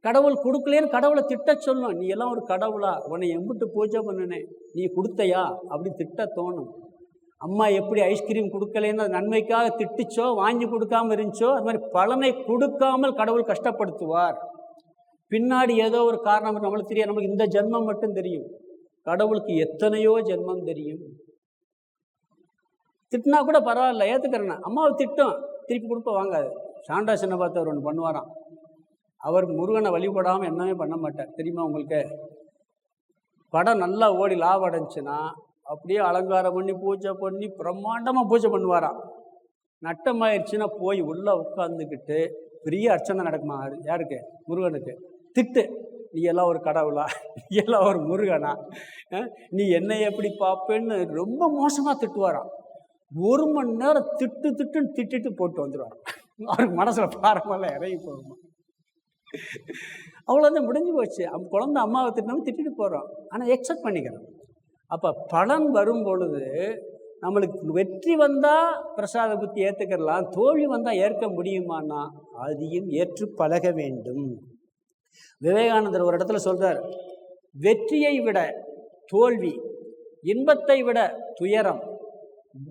கடவுள் கொடுக்கலேன்னு கடவுளை திட்ட சொல்லணும். நீ எல்லாம் ஒரு கடவுளா, உன்னை எம்பிட்டு பூஜை பண்ணினேன், நீ கொடுத்தையா அப்படி திட்ட தோணும். அம்மா எப்படி ஐஸ்கிரீம் கொடுக்கலேன்னு நன்மைக்காக திட்டுச்சோ, வாங்கி கொடுக்காம இருந்துச்சோ, அது மாதிரி பலனை கொடுக்காமல் கடவுள் கஷ்டப்படுத்துவார். பின்னாடி ஏதோ ஒரு காரணம் நம்மளுக்கு தெரியாது. நமக்கு இந்த ஜென்மம் மட்டும் தெரியும், கடவுளுக்கு எத்தனையோ ஜென்மம் தெரியும். திட்டினா கூட பரவாயில்ல, ஏற்றுக்கிறேன்னா. அம்மாவை திட்டம் திருப்பி கொடுப்ப வாங்காது. சாண்டா சின்ன பார்த்தவர் ஒன்று பண்ணுவாராம். அவர் முருகனை வழிபடாமல் என்னமே பண்ண மாட்டார், தெரியுமா உங்களுக்கு? படம் நல்லா ஓடி லாபம் அடைஞ்சுன்னா அப்படியே அலங்காரம் பண்ணி பூஜை பண்ணி பிரம்மாண்டமாக பூஜை பண்ணுவாராம். நட்டமாயிடுச்சுன்னா போய் உள்ளே உட்காந்துக்கிட்டு பெரிய அர்ச்சனை நடக்குமா. யாருக்கு? முருகனுக்கு. திட்டு, நீ எல்லாம் ஒரு கடவுளா, நீ எல்லாம் ஒரு முருகனா, நீ என்னை எப்படி பார்ப்பேன்னு ரொம்ப மோசமாக திட்டுவாராம். 1 மணி நேரம் திட்டுன்னு திட்டிட்டு போட்டு வந்துடுவார். அவருக்கு மனசில் பாரமெல்லாம் இறங்கி போகுமா. அவ்வளோதான், முடிஞ்சு போச்சு. குழந்தை அம்மாவை திட்டினாலும் திட்டிட்டு போகிறோம், ஆனால் எக்ஸப்ட் பண்ணிக்கிறோம். அப்போ பலன் வரும் பொழுது நம்மளுக்கு வெற்றி வந்தால் பிரசாத புத்தி ஏற்றுக்கிறலாம், தோல்வி வந்தால் ஏற்க முடியுமானா அதையும் ஏற்று பழக வேண்டும். விவேகானந்தர் ஒரு இடத்துல சொல்கிறார், வெற்றியை விட தோல்வி, இன்பத்தை விட துயரம்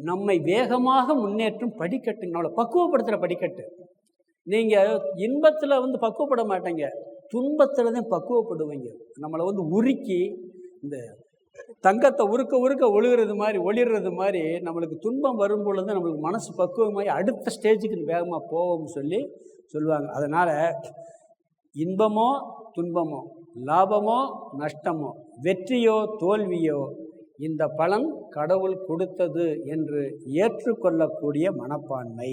நம்மை வேகமாக முன்னேற்றும் படிக்கட்டு, நம்மளை பக்குவப்படுத்துகிற படிக்கட்டு. நீங்கள் இன்பத்தில் வந்து பக்குவப்பட மாட்டீங்க, துன்பத்தில் தான் பக்குவப்படுவீங்க. நம்மளை வந்து உருக்கி இந்த தங்கத்தை உருக்க ஒளிர்றது மாதிரி நம்மளுக்கு துன்பம் வரும் பொழுது நம்மளுக்கு மனசு பக்குவமாகி அடுத்த ஸ்டேஜுக்கு வேகமாக போவோம்னு சொல்லுவாங்க. அதனால் இன்பமோ துன்பமோ, லாபமோ நஷ்டமோ, வெற்றியோ தோல்வியோ, இந்த பலன் கடவுள் கொடுத்தது என்று ஏற்றுக்கொள்ளக்கூடிய மனப்பான்மை.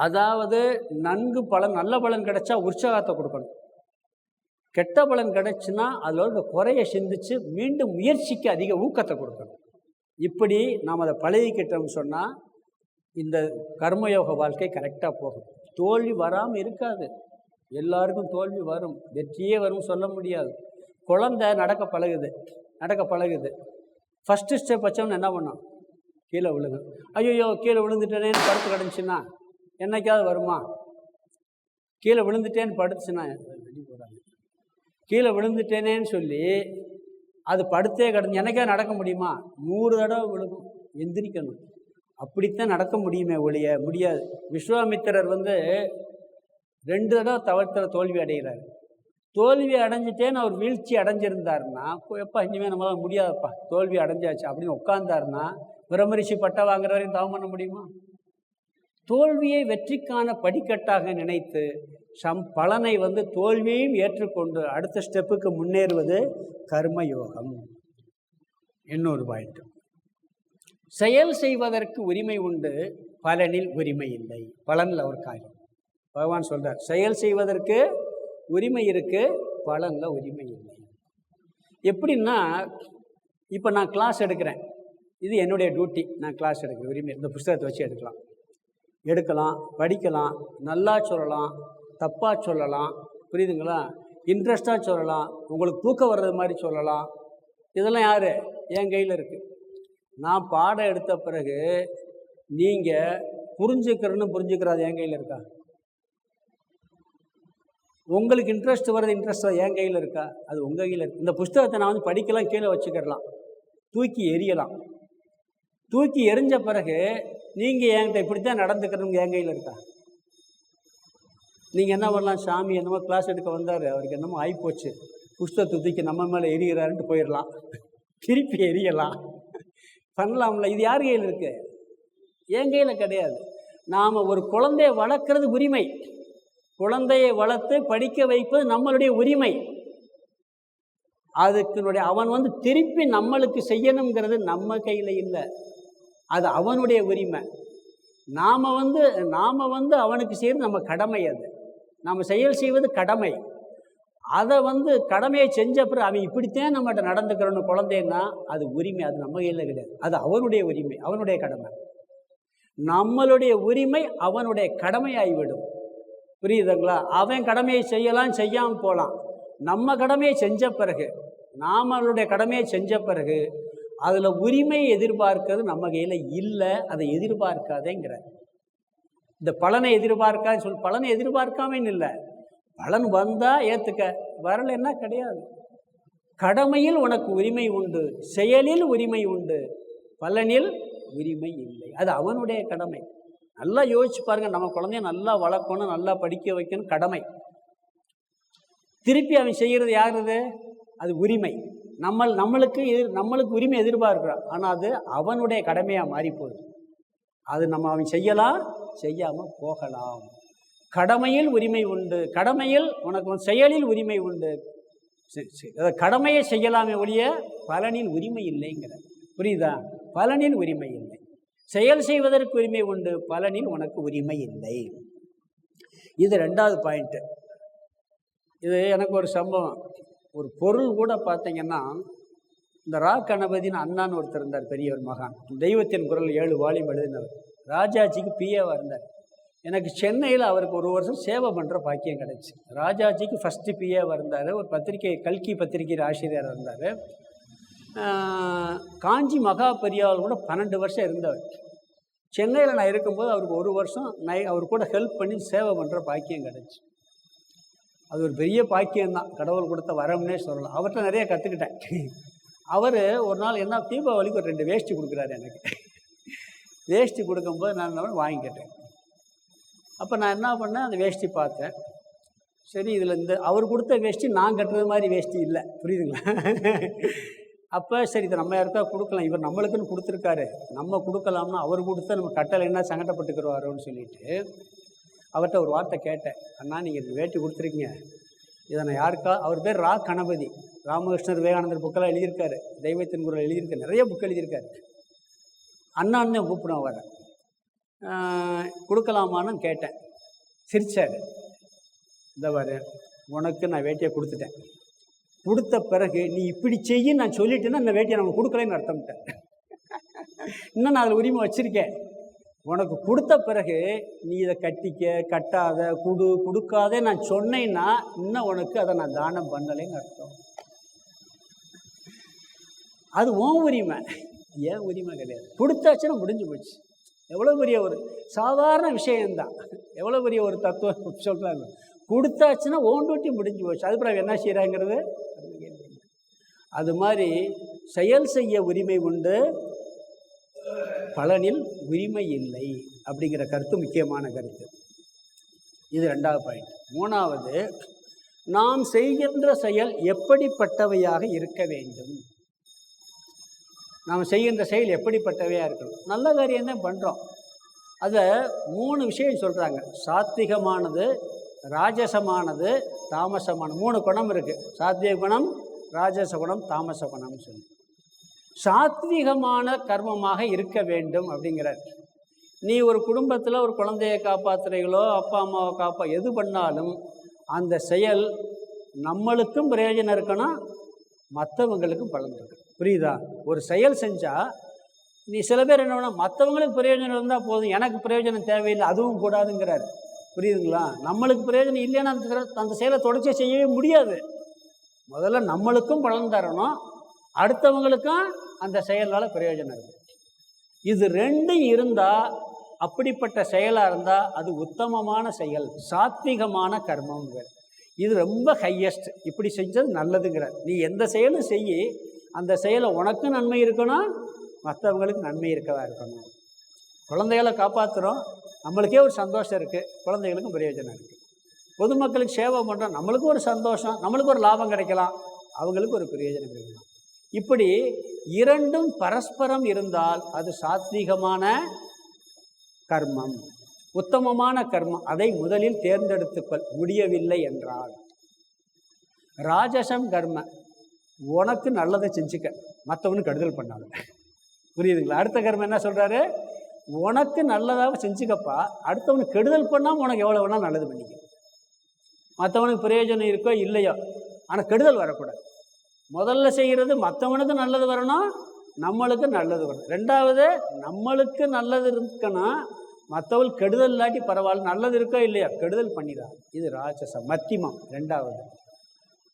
அதாவது நன்கு பலன், நல்ல பலன் கிடைச்சா உற்சாகத்தை கொடுக்கணும். கெட்ட பலன் கிடைச்சுன்னா அதில் ஒரு குறையை சிந்திச்சு மீண்டும் முயற்சிக்கு அதிக ஊக்கத்தை கொடுக்கணும். இப்படி நாம் அதை பழகிக்கிட்டோம்னு சொன்னால் இந்த கர்மயோக வாழ்க்கை கரெக்டாக போகும். தோல்வி வராமல் இருக்காது. எல்லாருக்கும் தோல்வி வரும், வெற்றியே வரும் சொல்ல முடியாது. குழந்தை நடக்க பழகுது. ஃபஸ்ட்டு ஸ்டெப் வச்சவொன்னு என்ன பண்ணோம்? கீழே விழுங்க. ஐயோ கீழே விழுந்துட்டேனேன்னு படுத்து கிடந்துச்சுன்னா என்னைக்காவது வருமா? கீழே விழுந்துட்டேன்னு படுத்துச்சுன்னா போகிறாங்க. கீழே விழுந்துட்டேனேன்னு சொல்லி அது படுத்தே கிடந்து என்னைக்காவது நடக்க முடியுமா? 100 தடவை விழுகும், எந்திரிக்கணும். அப்படித்தான் நடக்க முடியுமே ஒழிய முடியாது. விஸ்வாமித்திரர் 2 தடவை தோல்வி அடைகிறார். தோல்வி அடைஞ்சிட்டேன்னு அவர் வீழ்ச்சி அடைஞ்சிருந்தாருன்னா, எப்பா இனிமேல் நம்மளால் முடியாதப்பா தோல்வி அடைஞ்சாச்சு அப்படின்னு உட்கார்ந்தாருன்னா பிரம்மரிஷி பட்டம் வாங்குற வரையும் தவம் பண்ண முடியுமா? தோல்வியை வெற்றிக்கான படிக்கட்டாக நினைத்து பலனை தோல்வியையும் ஏற்றுக்கொண்டு அடுத்த ஸ்டெப்புக்கு முன்னேறுவது கர்மயோகம். இன்னொரு பாயிண்ட், செயல் செய்வதற்கு உரிமை உண்டு, பலனில் உரிமை இல்லை. பலனில் ஒரு காரியம் பகவான் சொல்றார், செயல் செய்வதற்கு உரிமை இருக்கு, பலனில் உரிமை இல்லை. எப்படின்னா, இப்போ நான் கிளாஸ் எடுக்கிறேன், இது என்னுடைய டியூட்டி, நான் கிளாஸ் எடுக்கிறேன், உரிமை. இந்த புஸ்தகத்தை வச்சு எடுக்கலாம், படிக்கலாம், நல்லா சொல்லலாம், தப்பாக சொல்லலாம், புரியுதுங்களா? இன்ட்ரெஸ்டாக சொல்லலாம், உங்களுக்கு தூக்கம் வர்றது மாதிரி சொல்லலாம். இதெல்லாம் யார்? என் கையில் இருக்குது. நான் பாடம் எடுத்த பிறகு நீங்கள் புரிஞ்சுக்கிறாது என் கையில் இருக்கா? உங்களுக்கு இன்ட்ரெஸ்ட் வர்றது இன்ட்ரெஸ்ட் என் கையில் இருக்கா? அது உங்கள் கையில் இருக்கு. இந்த புஸ்தகத்தை நான் படிக்கலாம், கீழே வச்சுக்கிடலாம், தூக்கி எறியலாம். தூக்கி எறிஞ்ச பிறகு நீங்கள் என்கிட்ட இப்படித்தான் நடந்துக்கிறவங்க என் கையில் இருக்கா? நீங்கள் என்ன பண்ணலாம்? சாமி என்னமோ கிளாஸ் எடுக்க வந்தார், அவருக்கு என்னமோ ஆகிப்போச்சு, புஸ்தகத்தை தூக்கி நம்ம மேலே எரிகிறாருன்ட்டு போயிடலாம், திருப்பி எரியலாம், பண்ணலாம்ல. இது யார் கையில் இருக்கு? என் கையில் கிடையாது. நாம் ஒரு குழந்தையை வளர்க்குறது உரிமை, குழந்தையை வளர்த்து படிக்க வைப்பது நம்மளுடைய உரிமை. அதுக்கு அவன் திருப்பி நம்மளுக்கு செய்யணுங்கிறது நம்ம கையில் இல்லை, அது அவனுடைய உரிமை. நாம் அவனுக்கு செய்கிறது நம்ம கடமை. அது நாம் செயல் செய்வது கடமை. அதை கடமையை செஞ்ச பிறகு அவன் இப்படித்தான் நம்மகிட்ட நடந்துக்கிறோன்னு குழந்தைன்னா அது உரிமை, அது நம்ம கையில் கிடையாது, அது அவனுடைய உரிமை, அவனுடைய கடமை. நம்மளுடைய உரிமை அவனுடைய கடமையாகிவிடும். புரியுதுங்களா? அவன் கடமையை செய்யலாம், செய்யாமல் போகலாம். நம்ம கடமையை செஞ்ச பிறகு, நாமளுடைய கடமையை செஞ்ச பிறகு அதில் உரிமையை எதிர்பார்க்கிறது நம்ம கையில் இல்லை, அதை எதிர்பார்க்காதேங்கிற. இந்த பலனை எதிர்பார்க்காது பலனை எதிர்பார்க்காமன்னு இல்லை, பலன் வந்தால் ஏற்றுக்க, வரலைன்னா கிடையாது. கடமையில் உனக்கு உரிமை உண்டு, செயலில் உரிமை உண்டு, பலனில் உரிமை இல்லை, அது அவனுடைய கடமை. நல்லா யோசிச்சு பாருங்கள், நம்ம குழந்தைய நல்லா வளர்க்கணும், நல்லா படிக்க வைக்கணும், கடமை. திருப்பி அவன் செய்கிறது யாருது? அது உரிமை. நம்மளுக்கு உரிமை எதிர்பார்க்கிறான், ஆனால் அது அவனுடைய கடமையாக மாறி போகுது. அது அவன் செய்யலாம், செய்யாமல் போகலாம். கடமையில் உரிமை உண்டு, கடமையில் உனக்கு செயலில் உரிமை உண்டு. கடமையை செய்யலாமே ஒழிய பலனில் உரிமை இல்லைங்கிற. புரியுதா? பலனில் உரிமை இல்லை. செயல் செய்வதற்கு உரிமை உண்டு, பலனில் உனக்கு உரிமை இல்லை. இது 2வது பாயிண்ட்டு. இது எனக்கு ஒரு சம்பவம். ஒரு பொருள் கூட பார்த்தீங்கன்னா, இந்த ரா கணபதினு அண்ணான்னு ஒருத்தர் இருந்தார், பெரியவர் மகான், தெய்வத்தின் குரல் 7 வால்யூம் எழுதினவர். ராஜாஜிக்கு பிஏவாக இருந்தார். எனக்கு சென்னையில் அவருக்கு 1 வருஷம் சேவை பண்ணுற பாக்கியம் கிடச்சி. ராஜாஜிக்கு ஃபஸ்ட்டு பிஏவாக இருந்தார். ஒரு பத்திரிகை, கல்கி பத்திரிகையில் ஆசிரியராக இருந்தார். காஞ்சி மகா பெரியாவில் கூட 12 வருஷம் இருந்தவர். சென்னையில் நான் இருக்கும்போது அவருக்கு 1 வருஷம் அவர் கூட ஹெல்ப் பண்ணி சேவை பண்ணுற பாக்கியம் கிடச்சி. அது ஒரு பெரிய பாக்கியம்தான், கடவுள் கொடுத்த வரம்னே சொல்லலாம். அவர்கிட்ட நிறைய கற்றுக்கிட்டேன். அவர் ஒரு நாள் என்ன, தீபாவளிக்கு ஒரு 2 வேஷ்டி கொடுக்குறாரு எனக்கு. வேஷ்டி கொடுக்கும்போது நான் வாங்கிக்கிட்டேன். அப்போ நான் என்ன பண்ணேன், அந்த வேஷ்டி பார்த்தேன். சரி, இதில் இந்த அவர் கொடுத்த வேஷ்டி நான் கட்டுறது மாதிரி வேஷ்டி இல்லை, புரியுதுங்களா? அப்போ சரி, இதை நம்ம யாருக்கா கொடுக்கலாம், இவர் நம்மளுக்குன்னு கொடுத்துருக்காரு, நம்ம கொடுக்கலாம்னா அவர் கொடுத்தா நம்ம கட்டலைன்னா சங்கடப்பட்டுக்கிறவாரோன்னு சொல்லிட்டு அவர்கிட்ட ஒரு வார்த்தை கேட்டேன். அண்ணா, நீங்கள் இந்த வேட்டி கொடுத்துருக்கீங்க, இதை நான் யாருக்கா, அவர் பேர் ரா கணபதி, ராமகிருஷ்ணர் விவேகானந்தர் புக்கெல்லாம் எழுதியிருக்காரு, தெய்வத்தின் குரல் எழுதியிருக்காரு, நிறைய புக் எழுதியிருக்காரு. அண்ணான்னு கூப்பிடுவேன் அவரை. கொடுக்கலாமான்னு கேட்டேன். சிரிச்சார். இந்த வர உனக்கு நான் வேட்டியை கொடுத்துட்டேன், கொடுத்த பிறகு நீ இப்படி செய்ய நான் சொல்லிட்டேன்னா இந்த வேட்டியை நம்ம கொடுக்கலன்னு அர்த்தம்ட்டேன். இன்னும் நான் அதில் உரிமை வச்சுருக்கேன். உனக்கு கொடுத்த பிறகு நீ இதை கட்டிக்க கட்டாத கொடுக்காதே நான் சொன்னேன்னா இன்னும் உனக்கு அதை நான் தானம் பண்ணலைன்னு அர்த்தம். அது உன் உரிமை, ஏன் உரிமை கிடையாது. கொடுத்தாச்சுன்னா முடிஞ்சு போச்சு. எவ்வளோ பெரிய ஒரு சாதாரண விஷயம்தான், எவ்வளோ பெரிய ஒரு தத்துவம் சொல்கிறாங்க. கொடுத்தாச்சுன்னா ஓண்டோட்டி முடிஞ்சு போச்சு. அது பிறகு என்ன செய்கிறாங்கிறது அது மாதிரி செயல் செய்ய உரிமை உண்டு, பலனில் உரிமை இல்லை அப்படிங்கிற கருத்து முக்கியமான கருத்து. இது 2வது பாயிண்ட். 3வது, நாம் செய்கின்ற செயல் எப்படிப்பட்டவையாக இருக்க வேண்டும். நாம் செய்கின்ற செயல் எப்படிப்பட்டவையாக இருக்கணும். நல்ல காரியம்தான் பண்ணுறோம். அதை 3 விஷயம் சொல்கிறாங்க. சாத்விகமானது, ராஜசமானது, தாமசமான 3 குணம் இருக்குது. சாத்விக குணம், ராஜச குணம், தாமச குணம்னு சொல்லி சாத்விகமான கர்மமாக இருக்க வேண்டும் அப்படிங்கிறார். நீ ஒரு குடும்பத்தில் ஒரு குழந்தையை காப்பாற்றுறீங்களோ அப்பா அம்மாவை எது பண்ணாலும் அந்த செயல் நம்மளுக்கும் பிரயோஜனம் இருக்கணும், மற்றவங்களுக்கும் பலன் இருக்கு. புரியுதா? ஒரு செயல் செஞ்சால் நீ சில பேர் என்ன பண்ணால் மற்றவங்களுக்கு பிரயோஜனம் இருந்தால் போதும், எனக்கு பிரயோஜனம் தேவையில்லை, அதுவும் கூடாதுங்கிறார். புரியுதுங்களா? நம்மளுக்கு பிரயோஜனம் இல்லைன்னா அந்த செயலை தொடர்ச்சி செய்யவே முடியாது. முதல்ல நம்மளுக்கும் பலன் தரணும், அடுத்தவங்களுக்கும் அந்த செயலால் பிரயோஜனம் இருக்கும். இது 2 இருந்தால், அப்படிப்பட்ட செயலாக இருந்தால் அது உத்தமமான செயல், சாத்விகமான கர்மங்கிற. இது ரொம்ப ஹையஸ்ட். இப்படி செஞ்சது நல்லதுங்கிறார். நீ எந்த செயலும் செய்ய, அந்த செயலை உனக்கும் நன்மை இருக்கணும், மற்றவங்களுக்கு நன்மை இருக்கவா இருக்கணும். குழந்தைகளை காப்பாற்றுறோம், நம்மளுக்கே ஒரு சந்தோஷம் இருக்குது, குழந்தைகளுக்கும் பிரயோஜனம் இருக்குது. பொதுமக்களுக்கு சேவை பண்ணுறோம், நம்மளுக்கும் ஒரு சந்தோஷம், நம்மளுக்கு ஒரு லாபம் கிடைக்கலாம், அவங்களுக்கு ஒரு பிரயோஜனம் கிடைக்கலாம். இப்படி 2ம் பரஸ்பரம் இருந்தால் அது சாத்வீகமான கர்மம், உத்தமமான கர்மம். அதை முதலில் தேர்ந்தெடுத்துக்கொள். முடியவில்லை என்றால் ராஜசம் கர்ம, உனக்கு நல்லதை செஞ்சுக்க, மற்றவனுக்கு கெடுதல் பண்ணாத. புரியுதுங்களா? அடுத்த கர்மம் என்ன சொல்கிறாரு? உனக்கு நல்லதாக செஞ்சுக்கப்பா, அடுத்தவனுக்கு கெடுதல் பண்ணாமல் உனக்கு எவ்வளோ வேணாலும் நல்லது பண்ணிக்க. மற்றவனுக்கு பிரயோஜனம் இருக்கோ இல்லையோ, ஆனால் கெடுதல் வரக்கூடாது. முதல்ல செய்கிறது மற்றவனுக்கு நல்லது வரணும், நம்மளுக்கு நல்லது வரணும். 2வது, நம்மளுக்கு நல்லது இருக்கணும், மற்றவள் கெடுதல் இல்லாட்டி பரவாயில்ல, நல்லது இருக்கோ இல்லையா கெடுதல் பண்ணிடாது. இது ராட்சசம், மத்தியமம் 2வது.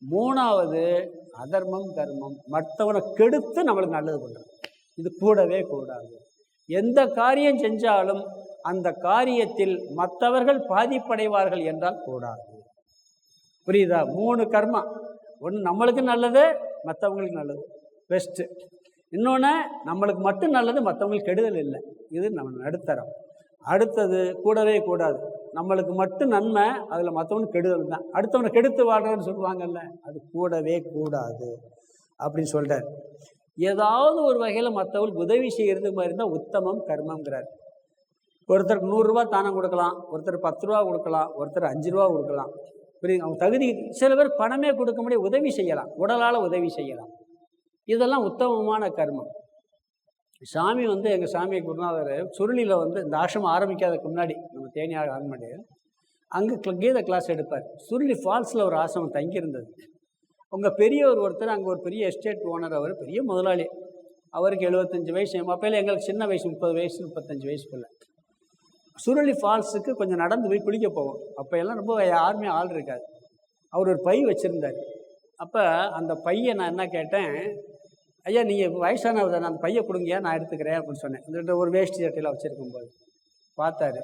3வது அதர்மம் கர்மம், மற்றவனை கெடுத்து நம்மளுக்கு நல்லது பண்ணுறது. இது கூடவே கூடாது. எந்த காரியம் செஞ்சாலும் அந்த காரியத்தில் மற்றவர்கள் பாதிப்படைவார்கள் என்றால் கூடாது. புரியுதா? 3 கர்மா. ஒன்று நம்மளுக்கு நல்லது, மற்றவங்களுக்கு நல்லது, பெஸ்ட்டு. இன்னொன்று நம்மளுக்கு மட்டும் நல்லது, மற்றவங்களுக்கு கெடுதல் இல்லை. இது நம்ம நடுத்தரம். அடுத்தது கூடவே கூடாது. நம்மளுக்கு மட்டும் நன்மை, அதில் மற்றவனுக்கு கெடுதல் தான். அடுத்தவனை கெடுத்து வாழ்றதுன்னு சொல்லுவாங்கல்ல, அது கூடவே கூடாது அப்படின்னு சொல்கிறார். ஏதாவது ஒரு வகையில் மற்றவங்களுக்கு உதவி செய்கிறது மாதிரி இருந்தால் உத்தமம் கர்மங்கிறார். ஒருத்தருக்கு 100 ரூபா தானம் கொடுக்கலாம், ஒருத்தர் 10 ரூபா கொடுக்கலாம், ஒருத்தர் 5 ரூபா கொடுக்கலாம். புரியுது? அவங்க தகுதி. சில பேர் பணமே கொடுக்க முடியாது, உதவி செய்யலாம், உடலால் உதவி செய்யலாம். இதெல்லாம் உத்தமமான கர்மம். சாமி எங்கள் சாமி குருநாதர் சுருளியில் இந்த ஆசிரமம் ஆரம்பிக்காததுக்கு முன்னாடி, நம்ம தேனியாக ஆரம்பிட்டு அங்கே கீத கிளாஸ் எடுப்பார். சுருளி ஃபால்ஸில் ஒரு ஆசிரமம் தங்கியிருந்தது. அவங்க பெரியவர் ஒருத்தர், அங்கே ஒரு பெரிய எஸ்டேட் ஓனர், அவர் பெரிய முதலாளி. அவருக்கு 75 வயசு. அப்போல்லாம் எங்களுக்கு சின்ன வயசு 30 வயசு 35 வயசுக்குள்ள. சுருளி ஃபால்ஸுக்கு கொஞ்சம் நடந்து போய் குளிக்க போவோம். அப்போ எல்லாம் ரொம்ப யாருமே ஆள் இருக்காது. அவர் ஒரு பை வச்சுருந்தார். அப்போ அந்த பையை நான் என்ன கேட்டேன், ஐயா நீங்கள் வயசானவர் தானே, அந்த பையை கொடுங்கயா, நான் எடுத்துக்கிறேன் அப்படின்னு சொன்னேன். இந்த ஒரு வேஷ்டி சட்டையில் வச்சுருக்கும்போது பார்த்தாரு,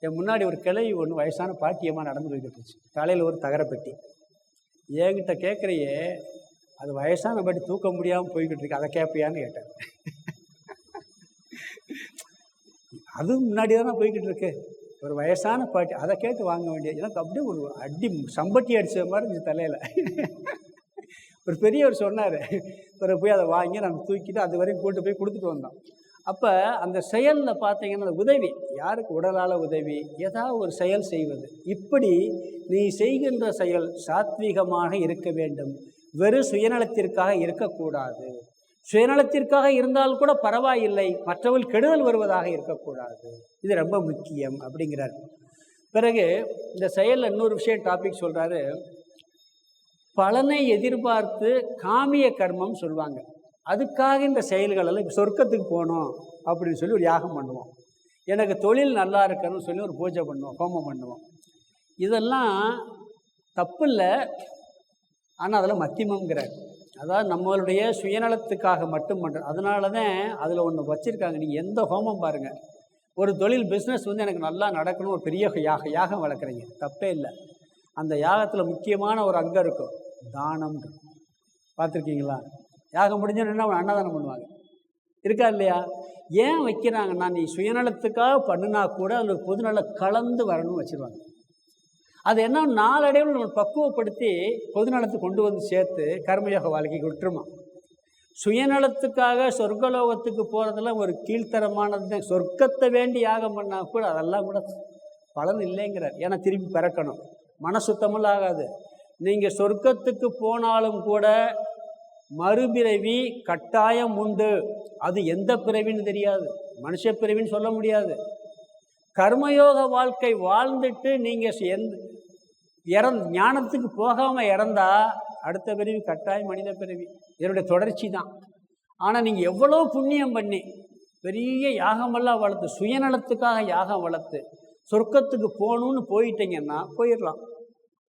என் முன்னாடி ஒரு கிளவி ஒன்று வயசான பாட்டியமாக நடந்து போய்கிட்டு இருந்துச்சு. தலையில் ஒரு தகரப்பெட்டி. என்கிட்ட கேட்குறையே, அது வயசான பாட்டி தூக்க முடியாமல் போய்கிட்டு இருக்கு, அதை கேட்பியான்னு கேட்டார். அதுவும் முன்னாடி தானே போய்கிட்டு இருக்கு, ஒரு வயசான பாட்டி, அதை கேட்டு வாங்க வேண்டியது. எனக்கு அப்படியே ஒரு அடி சம்பட்டி அடித்த மாதிரி இருந்துச்சு தலையில். ஒரு பெரியவர் சொன்னார், பிறகு போய் அதை வாங்கி நம்ம தூக்கிட்டு அது வரைக்கும் கூட்டு போய் கொடுத்துட்டு வந்தோம். அப்போ அந்த செயலில் பார்த்தீங்கன்னா உதவி, யாருக்கு உடலால் உதவி, ஏதாவது ஒரு செயல் செய்வது. இப்படி நீ செய்கின்ற செயல் சாத்வீகமாக இருக்க வேண்டும், வெறும் சுயநலத்திற்காக இருக்கக்கூடாது. சுயநலத்திற்காக இருந்தால் கூட பரவாயில்லை, மற்றவர்கள் கெடுதல் வருவதாக இருக்கக்கூடாது. இது ரொம்ப முக்கியம் அப்படிங்கிறார். பிறகு இந்த செயலில் இன்னொரு விஷயம் டாபிக் சொல்கிறாரு. பலனை எதிர்பார்த்து காமிய கர்மம் சொல்லுவாங்க. அதுக்காக இந்த செயல்களெல்லாம் இப்போ சொர்க்கத்துக்கு போகணும் அப்படின்னு சொல்லி ஒரு யாகம் பண்ணுவோம், எனக்கு தொழில் நல்லா இருக்கணும்னு சொல்லி ஒரு பூஜை பண்ணுவோம், ஹோமம் பண்ணுவோம். இதெல்லாம் தப்பு இல்லை, ஆனால் அதெல்லாம் மத்தியமங்கிறார். அதாவது நம்மளுடைய சுயநலத்துக்காக மட்டும் பண்ணுறது. அதனால தான் அதில் ஒன்று வச்சுருக்காங்க. நீங்கள் எந்த ஹோமம் பாருங்கள், ஒரு தொழில் பிஸ்னஸ் வந்து எனக்கு நல்லா நடக்கணும், ஒரு பெரிய யாகம் வளர்க்குறீங்க, தப்பே இல்லை. அந்த யாகத்தில் முக்கியமான ஒரு அங்கம் இருக்கும், தானம். பார்த்துருக்கீங்களா? யாகம் முடிஞ்சோன்னா அன்னதானம் பண்ணுவாங்க, இருக்கா இல்லையா? ஏன் வைக்கிறாங்கன்னா, நீ சுயநலத்துக்காக பண்ணினா கூட அதில் பொதுநல கலந்து வரணும்னு வச்சுருவாங்க. அது என்ன நாளடைவில் நம்ம பக்குவப்படுத்தி பொதுநலத்தை கொண்டு வந்து சேர்த்து கர்மயோக வாழ்க்கைக்கு விட்டுருமா. சுயநலத்துக்காக சொர்க்கலோகத்துக்கு போகிறதெல்லாம் ஒரு கீழ்த்தரமானது தான். சொர்க்கத்தை வேண்டி யாகம் பண்ணால் கூட அதெல்லாம் கூட பலன் இல்லைங்கிறார். ஏன்னா திருப்பி பிறக்கணும், மன சுத்தமெல்லாம் ஆகாது. நீங்கள் சொர்க்கத்துக்கு போனாலும் கூட மறுபிறவி கட்டாயம் உண்டு. அது எந்த பிறவின்னு தெரியாது, மனுஷ பிறவின்னு சொல்ல முடியாது. கர்மயோக வாழ்க்கை வாழ்ந்துட்டு நீங்கள் ஞானத்துக்கு போகாமல் இறந்தா அடுத்த பிறவி கட்டாயம் மனித பிறவி. இதனுடைய தொடர்ச்சி தான். ஆனால் நீங்கள் எவ்வளோ புண்ணியம் பண்ணி பெரிய யாகமெல்லாம் வளர்த்து சுயநலத்துக்காக யாகம் வளர்த்து சொர்க்கத்துக்கு போகணுன்னு போயிட்டீங்கன்னா போயிடலாம்,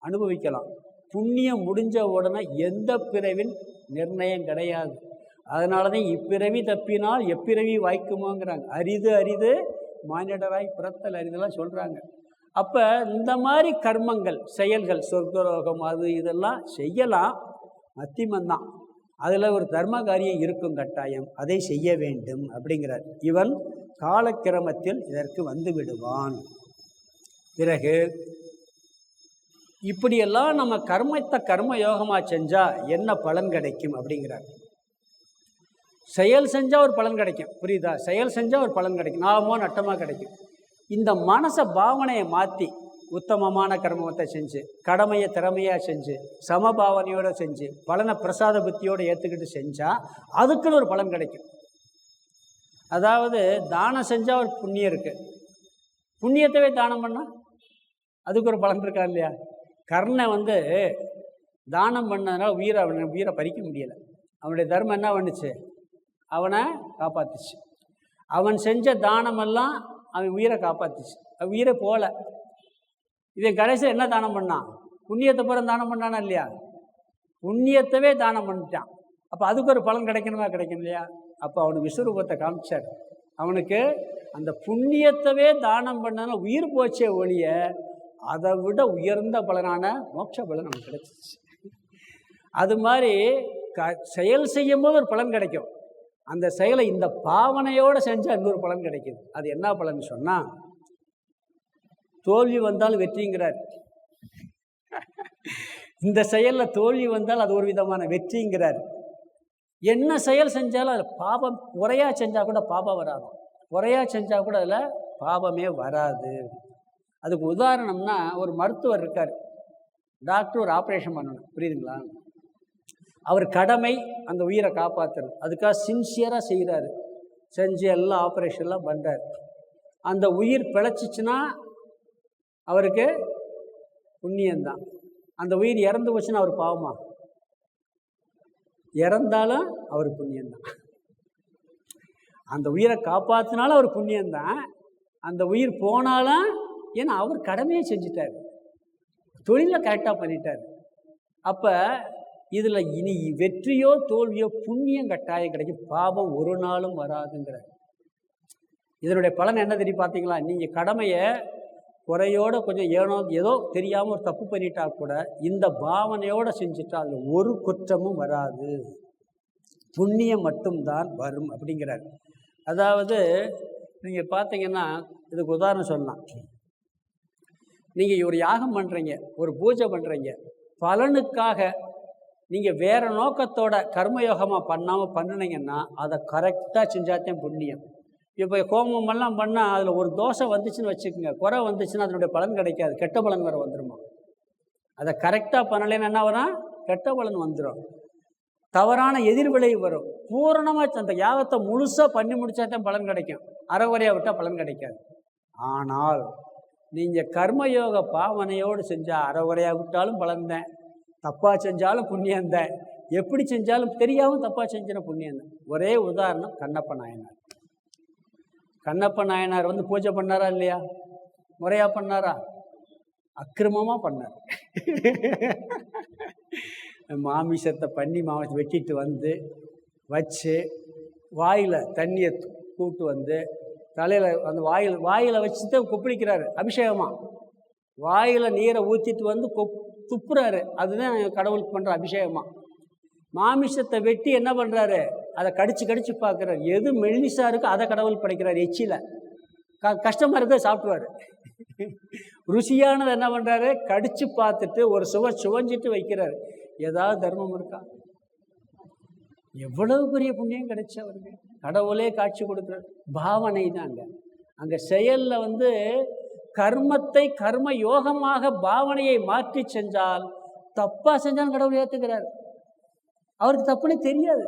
அனுபவிக்கலாம். புண்ணியம் முடிஞ்ச உடனே எந்த பிறவின் நிர்ணயம் கிடையாது. அதனால தான் இப்பிறவி தப்பினால் எப்பிறவி வாய்க்குமோங்கிறாங்க. அரிது அரிது மானிடராய் பிறத்தல் அரிதெல்லாம் சொல்கிறாங்க. அப்போ இந்த மாதிரி கர்மங்கள் செயல்கள் சொர்க்கரோகம் அது இதெல்லாம் செய்யலாம், மத்தியமந்தான். அதில் ஒரு தர்ம காரியம் இருக்கும் கட்டாயம், அதை செய்ய வேண்டும் அப்படிங்கிறார். இவன் காலக்கிரமத்தில் இதற்கு வந்து விடுவான். பிறகு இப்படியெல்லாம் நம்ம கர்மத்தை கர்ம யோகமாக செஞ்சால் என்ன பலன் கிடைக்கும் அப்படிங்கிறார். செயல் செஞ்சால் ஒரு பலன் கிடைக்கும், புரியுதா? செயல் செஞ்சால் ஒரு பலன் கிடைக்கும், லாபமோ நட்டமாக கிடைக்கும். இந்த மனசை பாவனையை மாற்றி உத்தமமான கர்மத்தை செஞ்சு கடமையை திறமையாக செஞ்சு சமபாவனையோடு செஞ்சு பலனை பிரசாத புத்தியோடு ஏற்றுக்கிட்டு செஞ்சால் அதுக்குன்னு ஒரு பலன் கிடைக்கும். அதாவது தானம் செஞ்சால் ஒரு புண்ணியம் இருக்குது, புண்ணியத்தவே தானம் பண்ணால் அதுக்கு ஒரு பலன் இருக்கா இல்லையா? கர்ணை வந்து தானம் பண்ணதுனால உயிரை பறிக்க முடியலை. அவனுடைய தர்மம் என்ன பண்ணுச்சு? அவனை காப்பாற்றுச்சு. அவன் செஞ்ச தானமெல்லாம் அவன் உயிரை காப்பாற்றுச்சு, அவன் உயிரை போகலை. இவன் கடைசியில் என்ன தானம் பண்ணான்? புண்ணியத்தை பிறகு தானம் பண்ணானா இல்லையா? புண்ணியத்தவே தானம் பண்ணிட்டான். அப்போ அதுக்கு ஒரு பலன் கிடைக்கணுமா? கிடைக்கும் இல்லையா? அப்போ அவனுக்கு விஸ்வரூபத்தை காமிச்சார். அவனுக்கு அந்த புண்ணியத்தவே தானம் பண்ணாலும் உயிர் போச்சே ஒழிய அதை விட உயர்ந்த பலனான மோட்ச பலன் நமக்கு கிடைச்சிச்சு. அது மாதிரி செயல் செய்யும் போது ஒரு பலன் கிடைக்கும். அந்த செயலை இந்த பாவனையோடு செஞ்சால் இன்னொரு பலன் கிடைக்குது. அது என்ன பலன் சொன்னால், தோல்வி வந்தாலும் வெற்றிங்கிறார். இந்த செயலில் தோல்வி வந்தால் அது ஒரு விதமான வெற்றிங்கிறார். என்ன செயல் செஞ்சாலும் அதில் பாபம் குறையா செஞ்சால் கூட பாபம் வராது, குறையா செஞ்சால் கூட அதில் பாபமே வராது. அதுக்கு உதாரணம்னா, ஒரு மருத்துவர் இருக்கார், டாக்டர் ஒரு ஆப்ரேஷன் பண்ணணும், புரியுதுங்களா? அவர் கடமை அந்த உயிரை காப்பாற்றுறது, அதுக்காக சின்சியராக செய்கிறாரு. செஞ்சு எல்லா ஆப்ரேஷன்லாம் பண்ணுறார். அந்த உயிர் பிழைச்சிச்சுன்னா அவருக்கு புண்ணியந்தான். அந்த உயிர் இறந்து போச்சுன்னா அவர் பாவமா? இறந்தாலும் அவர் புண்ணியந்தான். அந்த உயிரை காப்பாற்றினாலும் அவர் புண்ணியந்தான், அந்த உயிர் போனாலும், ஏன்னா அவர் கடமையை செஞ்சிட்டார், தொழிலை கரெக்டாக பண்ணிட்டார். அப்போ இதில் இனி வெற்றியோ தோல்வியோ புண்ணியம் கட்டாயம் கிடைக்கும், பாவம் ஒரு நாளும் வராதுங்கிறார். இதனுடைய பலன் என்ன தெரியும் பார்த்தீங்களா? நீங்கள் கடமையை குறையோடு கொஞ்சம் ஏதோ தெரியாமல் ஒரு தப்பு பண்ணிட்டா கூட இந்த பாவனையோடு செஞ்சுட்டா அதில் ஒரு குற்றமும் வராது, புண்ணியம் மட்டும்தான் வரும் அப்படிங்கிறார். அதாவது நீங்கள் பார்த்தீங்கன்னா, இதுக்கு உதாரணம் சொல்லலாம். நீங்கள் ஒரு யாகம் பண்ணுறீங்க, ஒரு பூஜை பண்ணுறீங்க, பலனுக்காக நீங்கள் வேறு நோக்கத்தோட கர்மயோகமாக பண்ணாமல் பண்ணினீங்கன்னா அதை கரெக்டாக செஞ்சாதான் புண்ணியம். இப்போ ஹோமமெல்லாம் பண்ணால் அதில் ஒரு தோஷம் வந்துச்சுன்னு வச்சுக்கோங்க, குறை வந்துச்சுன்னா அதனுடைய பலன் கிடைக்காது, கெட்ட பலன் வேறு வந்துடுமா. அதை கரெக்டாக பண்ணலைன்னு என்ன வரும்? கெட்ட பலன் வந்துடும். தவறான எதிர்விளைவு வரும். பூரணமாக அந்த யாகத்தை முழுசாக பண்ணி முடித்தா தான் பலன் கிடைக்கும், அறகுறையாக விட்டால் பலன் கிடைக்காது. ஆனால் நீங்கள் கர்மயோக பாவனையோடு செஞ்சால் அறகுறையாக விட்டாலும் பலன் தான், தப்பாக செஞ்சாலும் புண்ணியந்தான், எப்படி செஞ்சாலும் தெரியாமல் தப்பாக செஞ்சின புண்ணியந்தான். ஒரே உதாரணம் கண்ணப்ப நாயனார். கண்ணப்ப நாயனார் வந்து பூஜை பண்ணாரா இல்லையா? முறையாக பண்ணாரா? அக்கிரமமாக பண்ணார். மாமிசத்தை பண்ணி மாமிசத்தை வெட்டிட்டு வந்து வச்சு வாயில் தண்ணியை கூட்டு வந்து தலையில் அந்த வாயில் வச்சுட்டு கொப்பளிக்கிறாரு அபிஷேகமாக. வாயில் நீரை ஊற்றிட்டு வந்து துப்புறாரு. அதுதான் கடவுளுக்கு பண்ணுற அபிஷேகமாக. மாமிசத்தை வெட்டி என்ன பண்ணுறாரு? அதை கடிச்சு பார்க்குறாரு. எது மெல்லிசாக இருக்கோ அதை கடவுள் படைக்கிறார். எச்சியில் கஷ்டமாக இருக்க சாப்பிடுவார். ருசியானது என்ன பண்ணுறாரு? கடிச்சு பார்த்துட்டு ஒரு சுவைஞ்சிட்டு வைக்கிறாரு. ஏதாவது தர்மம் இருக்கா? எவ்வளவு பெரிய புண்ணியம் கிடைச்சி அவருக்கு. கடவுளே காட்சி கொடுக்குறார். பாவனை தான் அங்கே செயலில் வந்து கர்மத்தை கர்ம யோகமாக பாவனையை மாற்றி செஞ்சால், தப்பாக செஞ்சாலும் கடவுள் ஏற்றுக்கிறார். அவருக்கு தப்புன்னு தெரியாது.